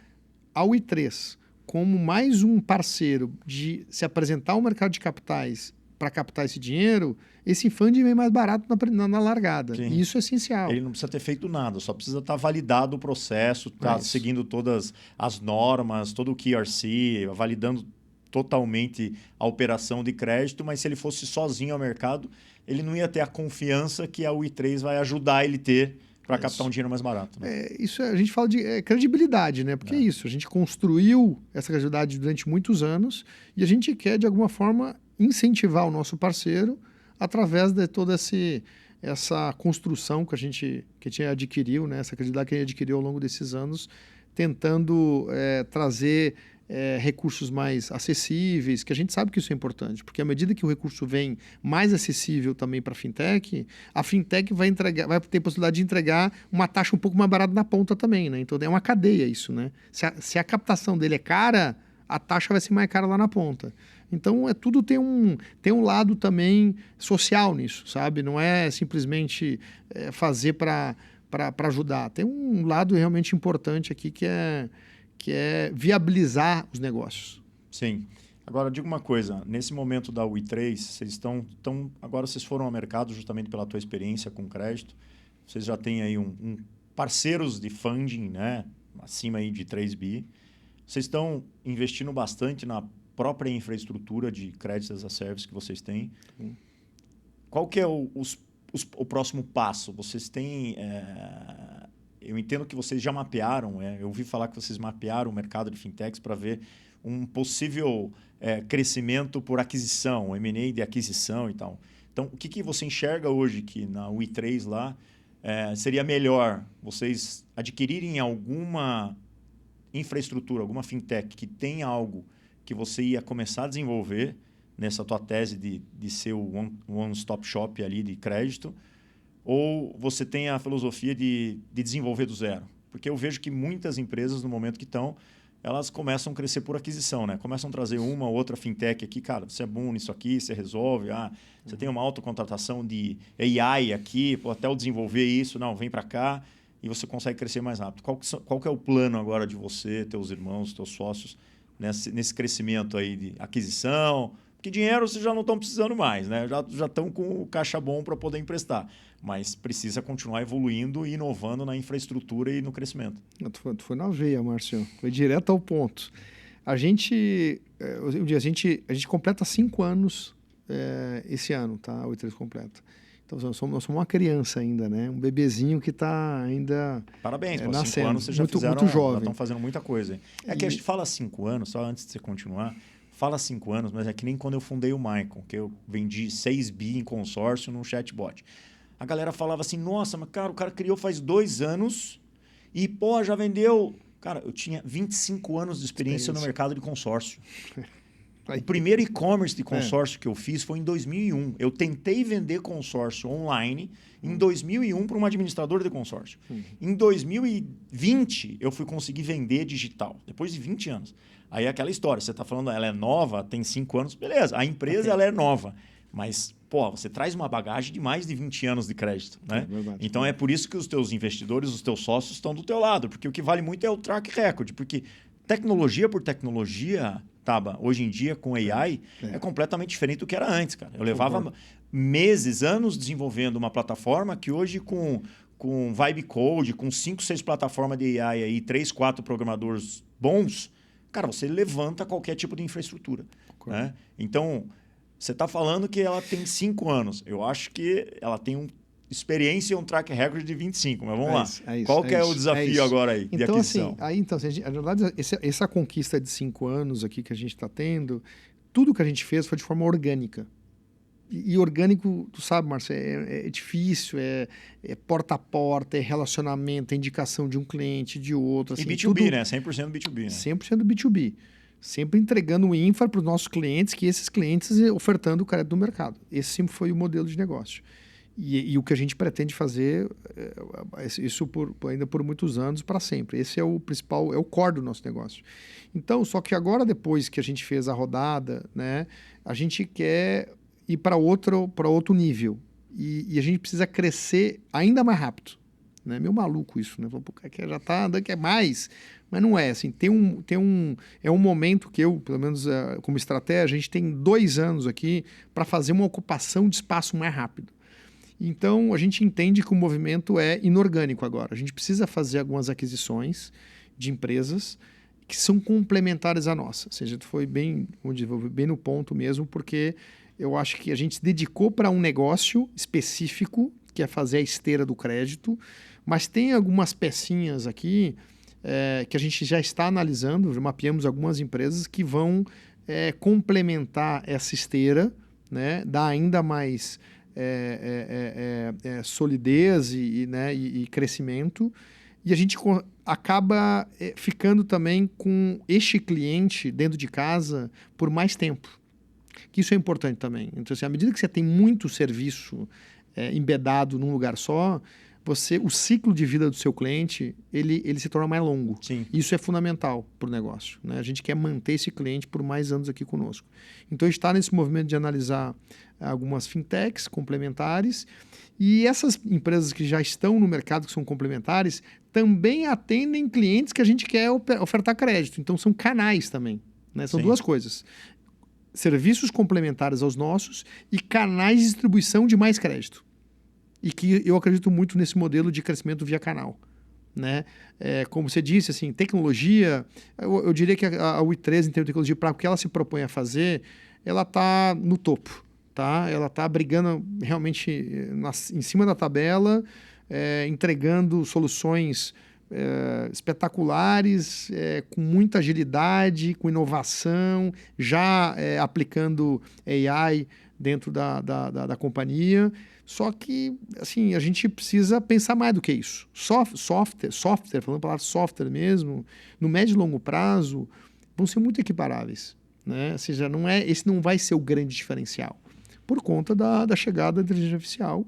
a UI3 como mais um parceiro de se apresentar ao mercado de capitais para captar esse dinheiro, esse funding vem mais barato na largada. Sim. E isso é essencial. Ele não precisa ter feito nada, só precisa estar validado o processo, estar seguindo todas as normas, todo o QRC, validando totalmente a operação de crédito, mas se ele fosse sozinho ao mercado, ele não ia ter a confiança que a UI3 vai ajudar ele ter para captar um dinheiro mais barato. Né? Isso a gente fala de credibilidade, né? Porque é isso, a gente construiu essa credibilidade durante muitos anos e a gente quer, de alguma forma, incentivar o nosso parceiro através de toda essa construção que a gente adquiriu, né? Essa credibilidade que a gente adquiriu ao longo desses anos, tentando trazer recursos mais acessíveis, que a gente sabe que isso é importante, porque à medida que o recurso vem mais acessível também para a fintech vai ter possibilidade de entregar uma taxa um pouco mais barata na ponta também, né? Então é uma cadeia isso, né? Se a captação dele é cara, a taxa vai ser mais cara lá na ponta. Então tudo tem um lado também social nisso, sabe? Não é simplesmente fazer para ajudar. Tem um lado realmente importante aqui que é viabilizar os negócios. Sim. Agora, diga uma coisa. Nesse momento da UI3, vocês agora vocês foram ao mercado justamente pela tua experiência com crédito. Vocês já têm aí parceiros de funding, né? Acima aí de 3 bi. Vocês estão investindo bastante na própria infraestrutura de créditos as a service que vocês têm. Qual que é o próximo passo? Vocês têm... Eu entendo que vocês já mapearam, eu ouvi falar que vocês mapearam o mercado de fintechs para ver um possível crescimento por aquisição, M&A de aquisição e tal. Então, o que você enxerga hoje que na UI3 lá seria melhor vocês adquirirem alguma infraestrutura, alguma fintech que tenha algo que você ia começar a desenvolver nessa tua tese de ser o one-stop shop ali de crédito, ou você tem a filosofia de desenvolver do zero? Porque eu vejo que muitas empresas, no momento que estão, elas começam a crescer por aquisição, né? Começam a trazer uma ou outra fintech aqui, cara, você é bom nisso aqui, você resolve, você tem uma autocontratação de AI aqui, até eu desenvolver isso, não, vem para cá, e você consegue crescer mais rápido. Qual que é o plano agora de você, teus irmãos, teus sócios, nesse crescimento aí de aquisição? Porque dinheiro vocês já não estão precisando mais, né? Já estão com o caixa bom para poder emprestar. Mas precisa continuar evoluindo e inovando na infraestrutura e no crescimento. Tu foi na veia, Márcio. Foi direto ao ponto. A gente completa 5 anos esse ano, tá? A 83 completa. Então, nós somos uma criança ainda, né? Um bebezinho que está ainda Parabéns, pô, 5 nascendo. anos vocês já Muito fizeram, já jovem. estão fazendo muita coisa. É que a gente fala 5 anos, só antes de você continuar, fala 5 anos, mas é que nem quando eu fundei o Maicon, que eu vendi 6 bi em consórcio num chatbot. A galera falava assim, nossa, mas cara, o cara criou faz 2 anos e, pô, já vendeu... Cara, eu tinha 25 anos de experiência no mercado de consórcio. O primeiro e-commerce de consórcio que eu fiz foi em 2001. Eu tentei vender consórcio online em 2001 para uma administradora de consórcio. Em 2020, eu fui conseguir vender digital, depois de 20 anos. Aí é aquela história, você está falando, ela é nova, tem 5 anos, beleza. A empresa ela é nova, mas pô, você traz uma bagagem de mais de 20 anos de crédito, né? Então é por isso que os teus investidores, os teus sócios estão do teu lado, porque o que vale muito é o track record, porque tecnologia por tecnologia... Taba, hoje em dia, com AI, é completamente diferente do que era antes, cara. Eu levava meses, anos desenvolvendo uma plataforma que hoje, com Vibe Code, com 5, 6 plataformas de AI aí, 3, 4 programadores bons, cara, você levanta qualquer tipo de infraestrutura. Né? Então, você está falando que ela tem 5 anos. Eu acho que ela tem experiência e um track record de 25, mas vamos lá. Qual que é o desafio agora aí de aquisição? Na verdade, essa conquista de 5 anos aqui que a gente está tendo, tudo que a gente fez foi de forma orgânica. E orgânico, tu sabe, Marcelo, é difícil, é porta a porta, é relacionamento, é indicação de um cliente, de outro. Assim, e B2B, né? 100% B2B. Né? 100% B2B. Sempre entregando o infra para os nossos clientes, que esses clientes ofertando o crédito do mercado. Esse sempre foi o modelo de negócio. E o que a gente pretende fazer, isso ainda por muitos anos, para sempre. Esse é o principal, é o core do nosso negócio. Então, só que agora, depois que a gente fez a rodada, né, a gente quer ir para outro nível. E a gente precisa crescer ainda mais rápido. Né? Meio maluco isso, né? Já está andando, quer mais. Mas não é assim. É um momento que eu, pelo menos como estratégia, a gente tem 2 anos aqui para fazer uma ocupação de espaço mais rápido. Então, a gente entende que o movimento é inorgânico agora. A gente precisa fazer algumas aquisições de empresas que são complementares à nossa. Ou seja, tu foi bem no ponto mesmo, porque eu acho que a gente se dedicou para um negócio específico, que é fazer a esteira do crédito, mas tem algumas pecinhas aqui que a gente já está analisando, mapeamos algumas empresas que vão complementar essa esteira, né, dar ainda mais... solidez e crescimento, e a gente acaba ficando também com este cliente dentro de casa por mais tempo, que isso é importante também. Então, assim, à medida que você tem muito serviço embedado num lugar só, o ciclo de vida do seu cliente ele se torna mais longo. Sim. Isso é fundamental para o negócio. Né? A gente quer manter esse cliente por mais anos aqui conosco. Então, a gente está nesse movimento de analisar algumas fintechs complementares, e essas empresas que já estão no mercado, que são complementares, também atendem clientes que a gente quer ofertar crédito. Então, são canais também. Né? São duas coisas. Serviços complementares aos nossos e canais de distribuição de mais crédito. E que eu acredito muito nesse modelo de crescimento via canal. Né? Como você disse, assim, tecnologia, eu diria que a UI3, em termos de tecnologia, para o que ela se propõe a fazer, ela está no topo. Tá? Ela está brigando realmente em cima da tabela, entregando soluções espetaculares, com muita agilidade, com inovação, já aplicando AI dentro da companhia. Só que, assim, a gente precisa pensar mais do que isso. Software, falando a palavra software mesmo, no médio e longo prazo, vão ser muito equiparáveis. Né? Ou seja, esse não vai ser o grande diferencial, por conta da chegada da inteligência artificial,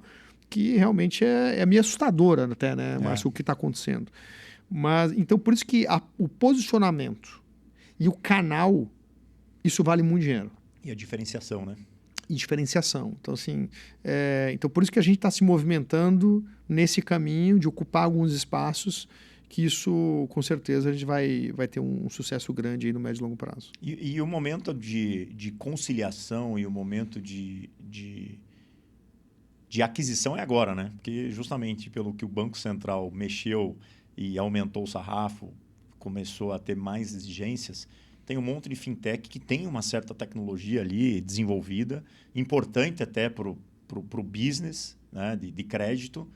que realmente é meio assustadora até, né, Márcio, o que está acontecendo. Mas, então, por isso que o posicionamento e o canal, isso vale muito dinheiro. E a diferenciação, né? E diferenciação. Então, assim, então por isso que a gente está se movimentando nesse caminho de ocupar alguns espaços, que isso, com certeza, a gente vai ter um sucesso grande aí no médio e longo prazo. E o momento de conciliação e o momento de aquisição é agora, né? Porque justamente pelo que o Banco Central mexeu e aumentou o sarrafo, começou a ter mais exigências, tem um monte de fintech que tem uma certa tecnologia ali desenvolvida, importante até para o business, né, de crédito,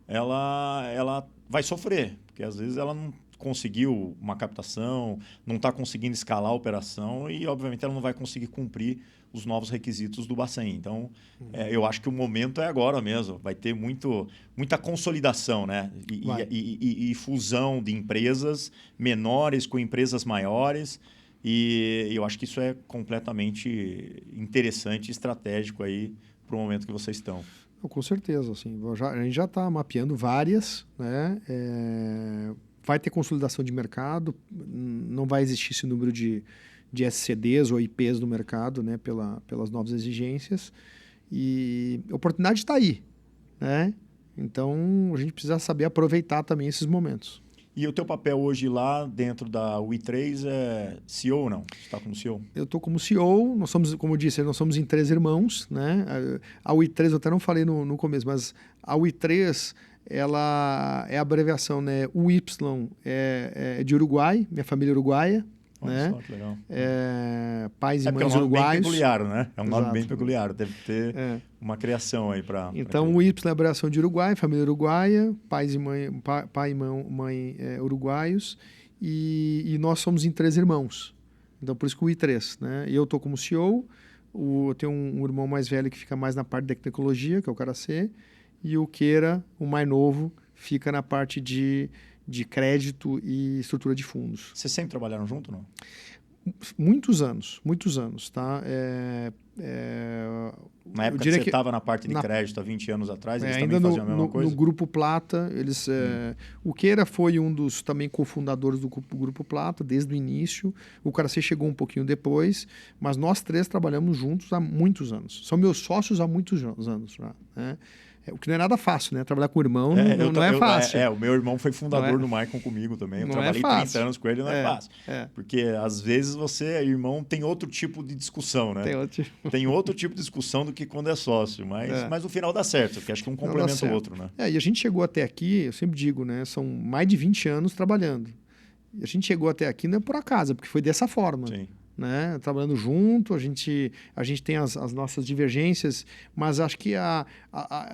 ela vai sofrer, porque às vezes ela não conseguiu uma captação, não está conseguindo escalar a operação e, obviamente, ela não vai conseguir cumprir os novos requisitos do Bacen. Então, eu acho que o momento é agora mesmo. Vai ter muita consolidação, né? E fusão de empresas menores com empresas maiores. E eu acho que isso é completamente interessante e estratégico aí para o momento que vocês estão. Com certeza. Assim, a gente já está mapeando várias, né? Vai ter consolidação de mercado, não vai existir esse número de SCDs ou IPs no mercado, né, pelas novas exigências. E a oportunidade está aí, né? Então, a gente precisa saber aproveitar também esses momentos. E o teu papel hoje lá dentro da We3 é CEO ou não? Você está como CEO? Eu estou como CEO, nós somos, como eu disse, nós somos em 3 irmãos, né? A We3, eu até não falei no começo, mas a We3, ela é a abreviação, né? O Y é de Uruguai, minha família é uruguaia. Olha né? só, que legal. Pais e porque mães é um nome uruguaios. bem peculiar, né? É um nome Exato. bem peculiar. Deve ter uma criação aí para... Então, o Y é a abreviação de Uruguai, família uruguaia, pais e mãe, pai e mãe uruguaios, e nós somos em 3 irmãos. Então, por isso que o I3, né? E eu estou como CEO, eu tenho um irmão mais velho que fica mais na parte da tecnologia, que é o Caracê, e o Queira, o mais novo, fica na parte de crédito e estrutura de fundos. Vocês sempre trabalharam junto, não? Muitos anos, tá? Na época que você estava na parte de crédito há 20 anos atrás, eles também faziam a mesma coisa? No Grupo Plata, o Queira foi um dos também cofundadores do Grupo Plata, desde o início. O Caracê chegou um pouquinho depois, mas nós 3 trabalhamos juntos há muitos anos. São meus sócios há muitos anos já, né? O que não é nada fácil, né? Trabalhar com o irmão não é fácil. O meu irmão foi fundador do Maicon comigo também. Eu trabalhei 30 anos com ele, não é fácil. Porque, às vezes, você, irmão, tem outro tipo de discussão, né? Tem outro tipo de discussão do que quando é sócio. Mas no final dá certo, porque acho que um complementa o outro, né? E a gente chegou até aqui, eu sempre digo, né? São mais de 20 anos trabalhando. E a gente chegou até aqui não é por acaso, porque foi dessa forma. Sim. Né? Trabalhando junto, a gente tem as nossas divergências, mas acho que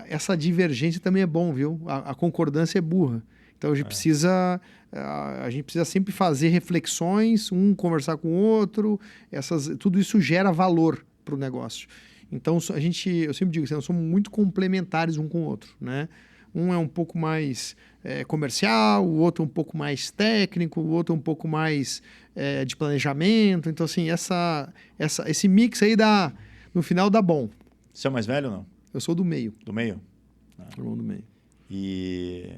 essa divergência também é bom, viu? A concordância é burra. Então a gente precisa sempre fazer reflexões, um conversar com o outro, tudo isso gera valor para o negócio. Então eu sempre digo que nós somos muito complementares um com o outro, né? Um é um pouco mais comercial, o outro um pouco mais técnico, o outro um pouco mais de planejamento. Então, assim, esse mix aí no final dá bom. Você é mais velho ou não? Eu sou do meio. Do meio? Irmão do meio. E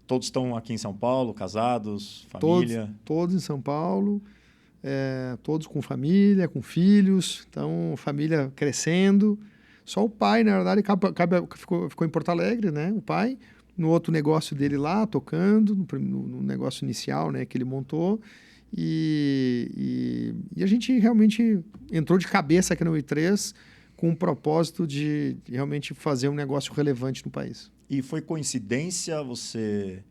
todos estão aqui em São Paulo, casados, família? Todos em São Paulo, todos com família, com filhos. Então, família crescendo. Só o pai, na verdade, ficou em Porto Alegre, né? O pai, no outro negócio dele lá, tocando, no negócio inicial, né, que ele montou. E a gente realmente entrou de cabeça aqui no I3 com o propósito de realmente fazer um negócio relevante no país. E foi coincidência você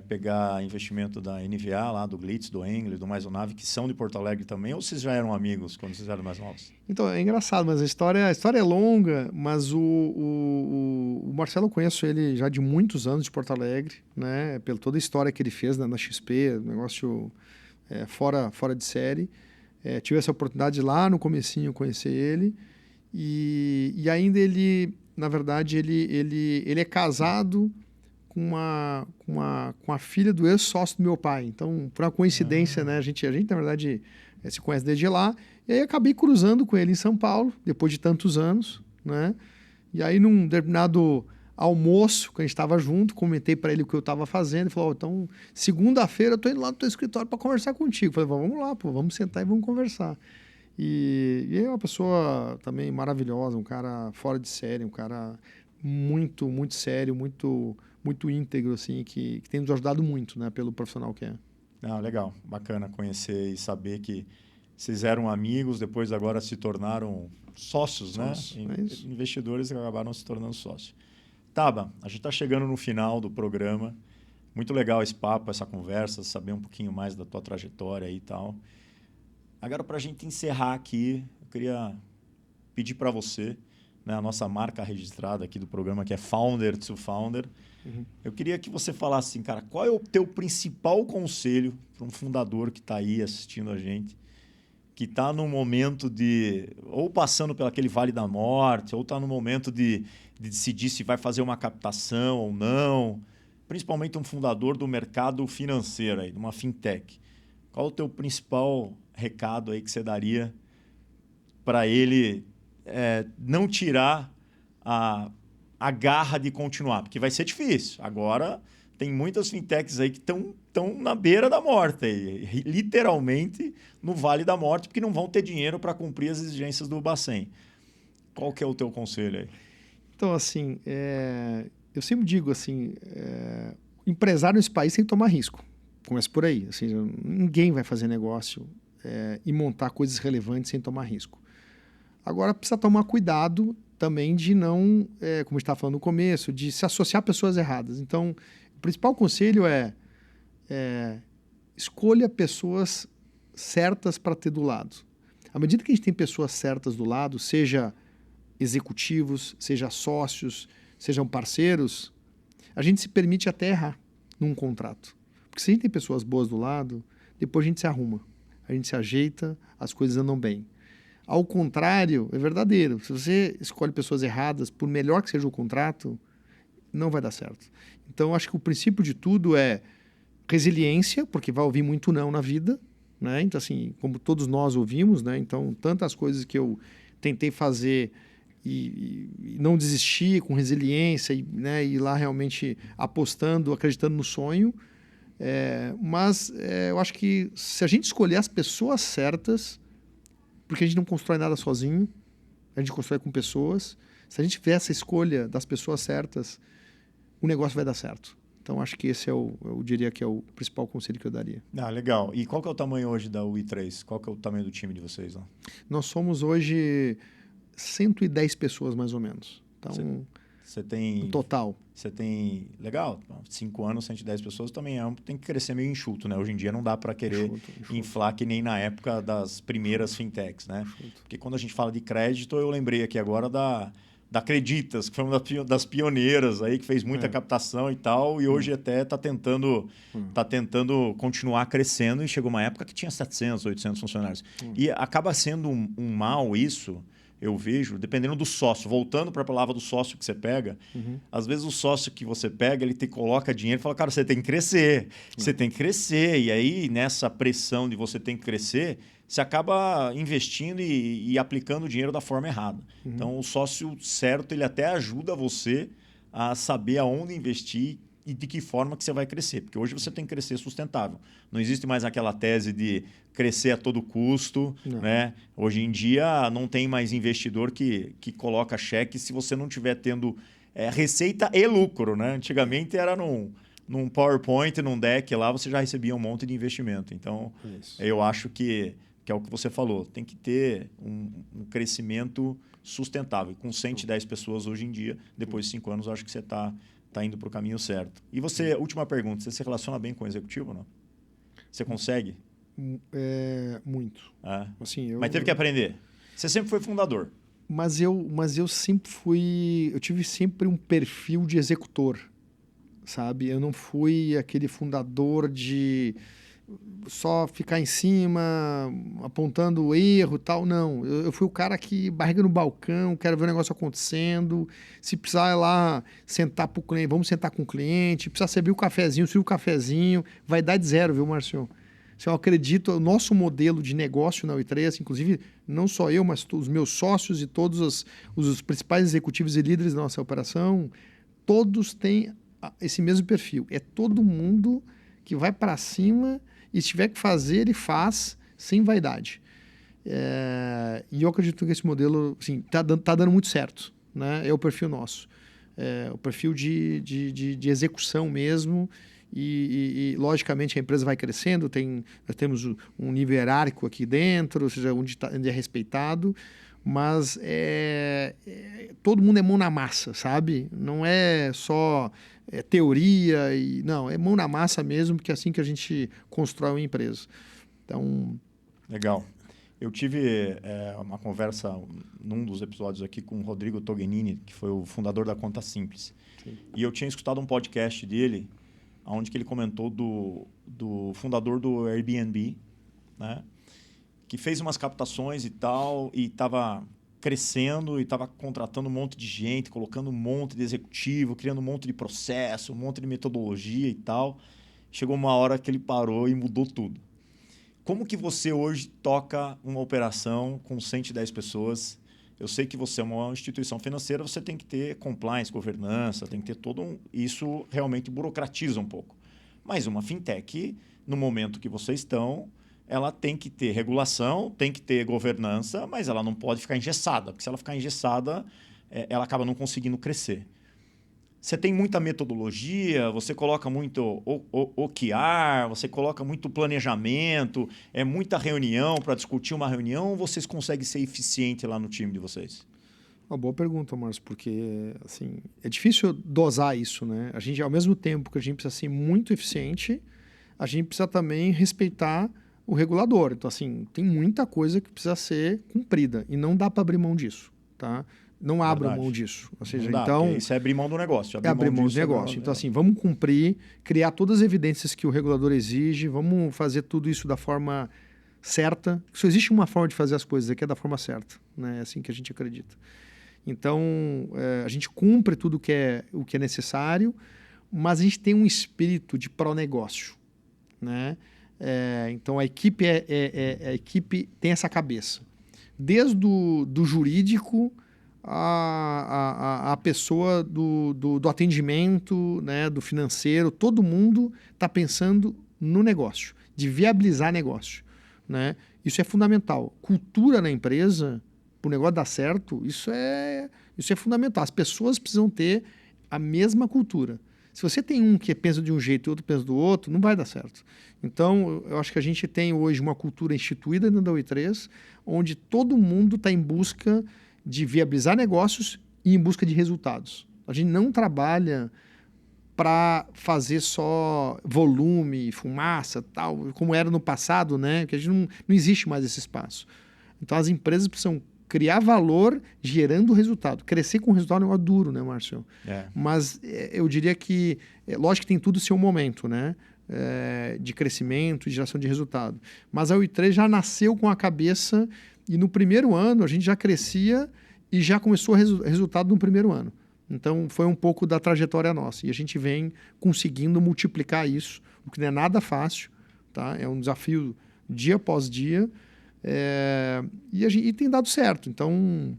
pegar investimento da NVA, lá do Glitz, do Engler, do Mais Nave, que são de Porto Alegre também, ou vocês já eram amigos quando vocês eram mais novos? Então, é engraçado, mas a história é longa, mas o Marcelo eu conheço ele já de muitos anos de Porto Alegre, né? Pela toda a história que ele fez na XP, negócio fora de série. Tive essa oportunidade lá no comecinho conhecer ele, e ainda ele, na verdade, ele é casado com a filha do ex-sócio do meu pai. Então, por uma coincidência, né? A gente, na verdade, se conhece desde lá. E aí, acabei cruzando com ele em São Paulo, depois de tantos anos, né? E aí, num determinado almoço, que a gente estava junto, comentei para ele o que eu estava fazendo. Ele falou, então, segunda-feira eu estou indo lá no teu escritório para conversar contigo. Eu falei, vamos lá, vamos sentar e vamos conversar. E é uma pessoa também maravilhosa, um cara fora de série, um cara muito, muito sério, muito íntegro, assim, que tem nos ajudado muito, né, pelo profissional que é. Legal, bacana conhecer e saber que vocês eram amigos, depois agora se tornaram sócios, né? Investidores que acabaram se tornando sócios. Taba, a gente está chegando no final do programa. Muito legal esse papo, essa conversa, saber um pouquinho mais da tua trajetória e tal. Agora, para a gente encerrar aqui, eu queria pedir para você, né, a nossa marca registrada aqui do programa, que é Founder to Founder. Eu queria que você falasse assim, cara, qual é o teu principal conselho para um fundador que está aí assistindo a gente, que está no momento de, ou passando pelo aquele vale da morte, ou está no momento de decidir se vai fazer uma captação ou não, principalmente um fundador do mercado financeiro, aí, de uma fintech. Qual é o teu principal recado aí que você daria para ele não tirar a garra de continuar? Porque vai ser difícil. Agora, tem muitas fintechs aí que estão na beira da morte, aí, literalmente no vale da morte, porque não vão ter dinheiro para cumprir as exigências do Bacen. Qual que é o teu conselho aí? Então, assim, eu sempre digo assim, empresário nesse país tem que tomar risco. Começa por aí. Assim, ninguém vai fazer negócio e montar coisas relevantes sem tomar risco. Agora, precisa tomar cuidado também de não, como a gente estava falando no começo, de se associar a pessoas erradas. Então, o principal conselho é escolha pessoas certas para ter do lado. À medida que a gente tem pessoas certas do lado, seja executivos, seja sócios, sejam parceiros, a gente se permite até errar num contrato. Porque se a gente tem pessoas boas do lado, depois a gente se arruma, a gente se ajeita, as coisas andam bem. Ao contrário, é verdadeiro. Se você escolhe pessoas erradas, por melhor que seja o contrato, não vai dar certo. Então, acho que o princípio de tudo é resiliência, porque vai ouvir muito não na vida, né? Então, assim, como todos nós ouvimos, né? Então, tantas coisas que eu tentei fazer e não desistir com resiliência e, né, ir lá realmente apostando, acreditando no sonho. Mas eu acho que se a gente escolher as pessoas certas, porque a gente não constrói nada sozinho, a gente constrói com pessoas. Se a gente tiver essa escolha das pessoas certas, o negócio vai dar certo. Então, acho que esse eu diria que é o principal conselho que eu daria. Ah, legal. E qual que é o tamanho hoje da UI3? Qual que é o tamanho do time de vocês lá? Nós somos hoje 110 pessoas, mais ou menos. Então, você tem... no total. Você tem... Legal. 5 anos, 110 pessoas também tem que crescer meio enxuto, né? Hoje em dia não dá para querer Enxuto. inflar que nem na época das primeiras fintechs, né? Enxuto. Porque quando a gente fala de crédito, eu lembrei aqui agora da Creditas, que foi uma das pioneiras aí, que fez muita captação e tal, e hoje até está tentando continuar crescendo, e chegou uma época que tinha 700, 800 funcionários. E acaba sendo um mal isso, eu vejo, dependendo do sócio. Voltando para a palavra do sócio que você pega, às vezes o sócio que você pega, ele coloca dinheiro e fala, cara, você tem que crescer, você tem que crescer. E aí, nessa pressão de você tem que crescer, você acaba investindo e aplicando o dinheiro da forma errada. Então, o sócio certo, ele até ajuda você a saber aonde investir e de que forma que você vai crescer. Porque hoje você tem que crescer sustentável. Não existe mais aquela tese de crescer a todo custo. Né? Hoje em dia, não tem mais investidor que coloca cheque se você não estiver tendo receita e lucro. Né? Antigamente era num PowerPoint, num deck lá, você já recebia um monte de investimento. Então, eu acho que é o que você falou. Tem que ter um crescimento sustentável. Com 110 pessoas hoje em dia, depois de 5 anos, eu acho que você está indo para o caminho certo. E você, última pergunta, você se relaciona bem com o executivo ou não? Você consegue? Muito. Assim, Mas teve que aprender. Você sempre foi fundador. Mas eu sempre fui... Eu tive sempre um perfil de executor, sabe? Eu não fui aquele fundador de só ficar em cima, apontando o erro e tal. Não, eu fui o cara que barriga no balcão, quero ver o negócio acontecendo. Se precisar ir lá sentar para o cliente, vamos sentar com o cliente. Precisar servir o cafezinho, servir o cafezinho. Vai dar de zero, viu, Márcio? Eu acredito, o nosso modelo de negócio na UI3, inclusive não só eu, mas os meus sócios e todos os principais executivos e líderes da nossa operação, todos têm esse mesmo perfil. É todo mundo que vai para cima e se tiver que fazer, ele faz sem vaidade. E eu acredito que esse modelo tá dando muito certo. Né? É o perfil nosso. O perfil de execução mesmo. E, logicamente, a empresa vai crescendo, nós temos um nível hierárquico aqui dentro, ou seja, onde é respeitado, mas todo mundo é mão na massa, sabe? Não é só teoria, não, é mão na massa mesmo, porque é assim que a gente constrói uma empresa. Então... Legal. Eu tive uma conversa num dos episódios aqui com o Rodrigo Tognini, que foi o fundador da Conta Simples. Sim. E eu tinha escutado um podcast dele, onde que ele comentou do fundador do Airbnb, né? Que fez umas captações e tal, e estava crescendo e estava contratando um monte de gente, colocando um monte de executivo, criando um monte de processo, um monte de metodologia e tal. Chegou uma hora que ele parou e mudou tudo. Como que você hoje toca uma operação com 110 pessoas? Eu sei que você é uma instituição financeira, você tem que ter compliance, governança, tem que ter todo isso realmente burocratiza um pouco. Mas uma fintech, no momento que vocês estão, ela tem que ter regulação, tem que ter governança, mas ela não pode ficar engessada, porque se ela ficar engessada, ela acaba não conseguindo crescer. Você tem muita metodologia, você coloca muito OKR, você coloca muito planejamento, muita reunião para discutir uma reunião, ou vocês conseguem ser eficientes lá no time de vocês? Uma boa pergunta, Márcio, porque assim, é difícil dosar isso, né? A gente, ao mesmo tempo que a gente precisa ser muito eficiente, a gente precisa também respeitar o regulador. Então, assim, tem muita coisa que precisa ser cumprida e não dá para abrir mão disso, tá? Não abra mão disso. Ou seja, não dá, então isso é abrir mão do negócio. Abrir mão do negócio. Então, assim, vamos cumprir, criar todas as evidências que o regulador exige, vamos fazer tudo isso da forma certa. Só existe uma forma de fazer as coisas, que é da forma certa, né? É assim que a gente acredita. Então, a gente cumpre tudo o que é necessário, mas a gente tem um espírito de pró-negócio, né? Então, a equipe tem essa cabeça. Desde do jurídico a pessoa do atendimento, né, do financeiro, todo mundo está pensando no negócio, de viabilizar negócio, né? Isso é fundamental. Cultura na empresa, para o negócio dar certo, isso é fundamental. As pessoas precisam ter a mesma cultura. Se você tem um que pensa de um jeito e outro pensa do outro, não vai dar certo. Então, eu acho que a gente tem hoje uma cultura instituída dentro da UI3, onde todo mundo está em busca de viabilizar negócios e em busca de resultados. A gente não trabalha para fazer só volume, fumaça, tal, como era no passado, né? Porque a gente não existe mais esse espaço. Então, as empresas precisam criar valor gerando resultado. Crescer com resultado é um negócio duro, né, Márcio? Mas eu diria que, lógico que tem tudo o seu momento, né? De crescimento, de geração de resultado. Mas a UI3 já nasceu com a cabeça e no primeiro ano a gente já crescia e já começou resultado no primeiro ano. Então foi um pouco da trajetória nossa. E a gente vem conseguindo multiplicar isso, o que não é nada fácil, tá? É um desafio dia após dia. E tem dado certo. Então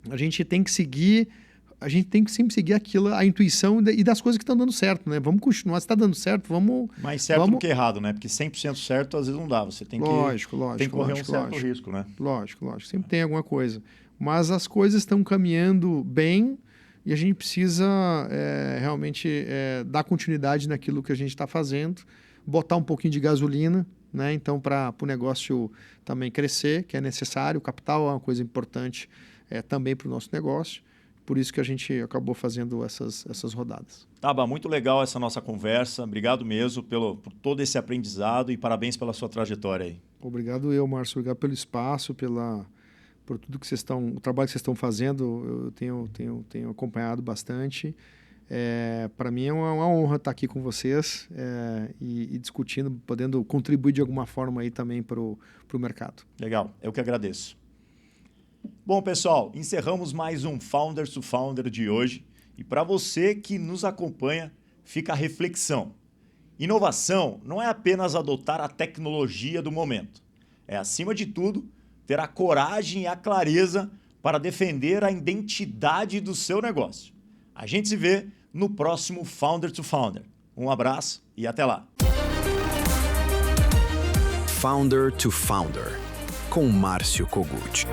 a gente tem que sempre seguir aquilo, a intuição e das coisas que estão dando certo, né? Vamos continuar. Se está dando certo, vamos... Mais certo do que errado, né? Porque 100% certo às vezes não dá. Você tem que correr um certo risco, né? Lógico. Sempre tem alguma coisa. Mas as coisas estão caminhando bem e a gente precisa realmente dar continuidade naquilo que a gente está fazendo, botar um pouquinho de gasolina, né? Então, para o negócio também crescer, que é necessário. O capital é uma coisa importante também para o nosso negócio. Por isso que a gente acabou fazendo essas rodadas. Tá, muito legal essa nossa conversa. Obrigado mesmo por todo esse aprendizado e parabéns pela sua trajetória aí. Obrigado Márcio. Obrigado pelo espaço, por tudo que o trabalho que vocês estão fazendo. Eu tenho acompanhado bastante. Para mim é uma honra estar aqui com vocês e discutindo, podendo contribuir de alguma forma aí também para o mercado. Legal, eu que agradeço. Bom, pessoal, encerramos mais um Founders to Founder de hoje. E para você que nos acompanha, fica a reflexão. Inovação não é apenas adotar a tecnologia do momento. É, acima de tudo, ter a coragem e a clareza para defender a identidade do seu negócio. A gente se vê no próximo Founder to Founder. Um abraço e até lá. Founder to Founder, com Márcio Kogut.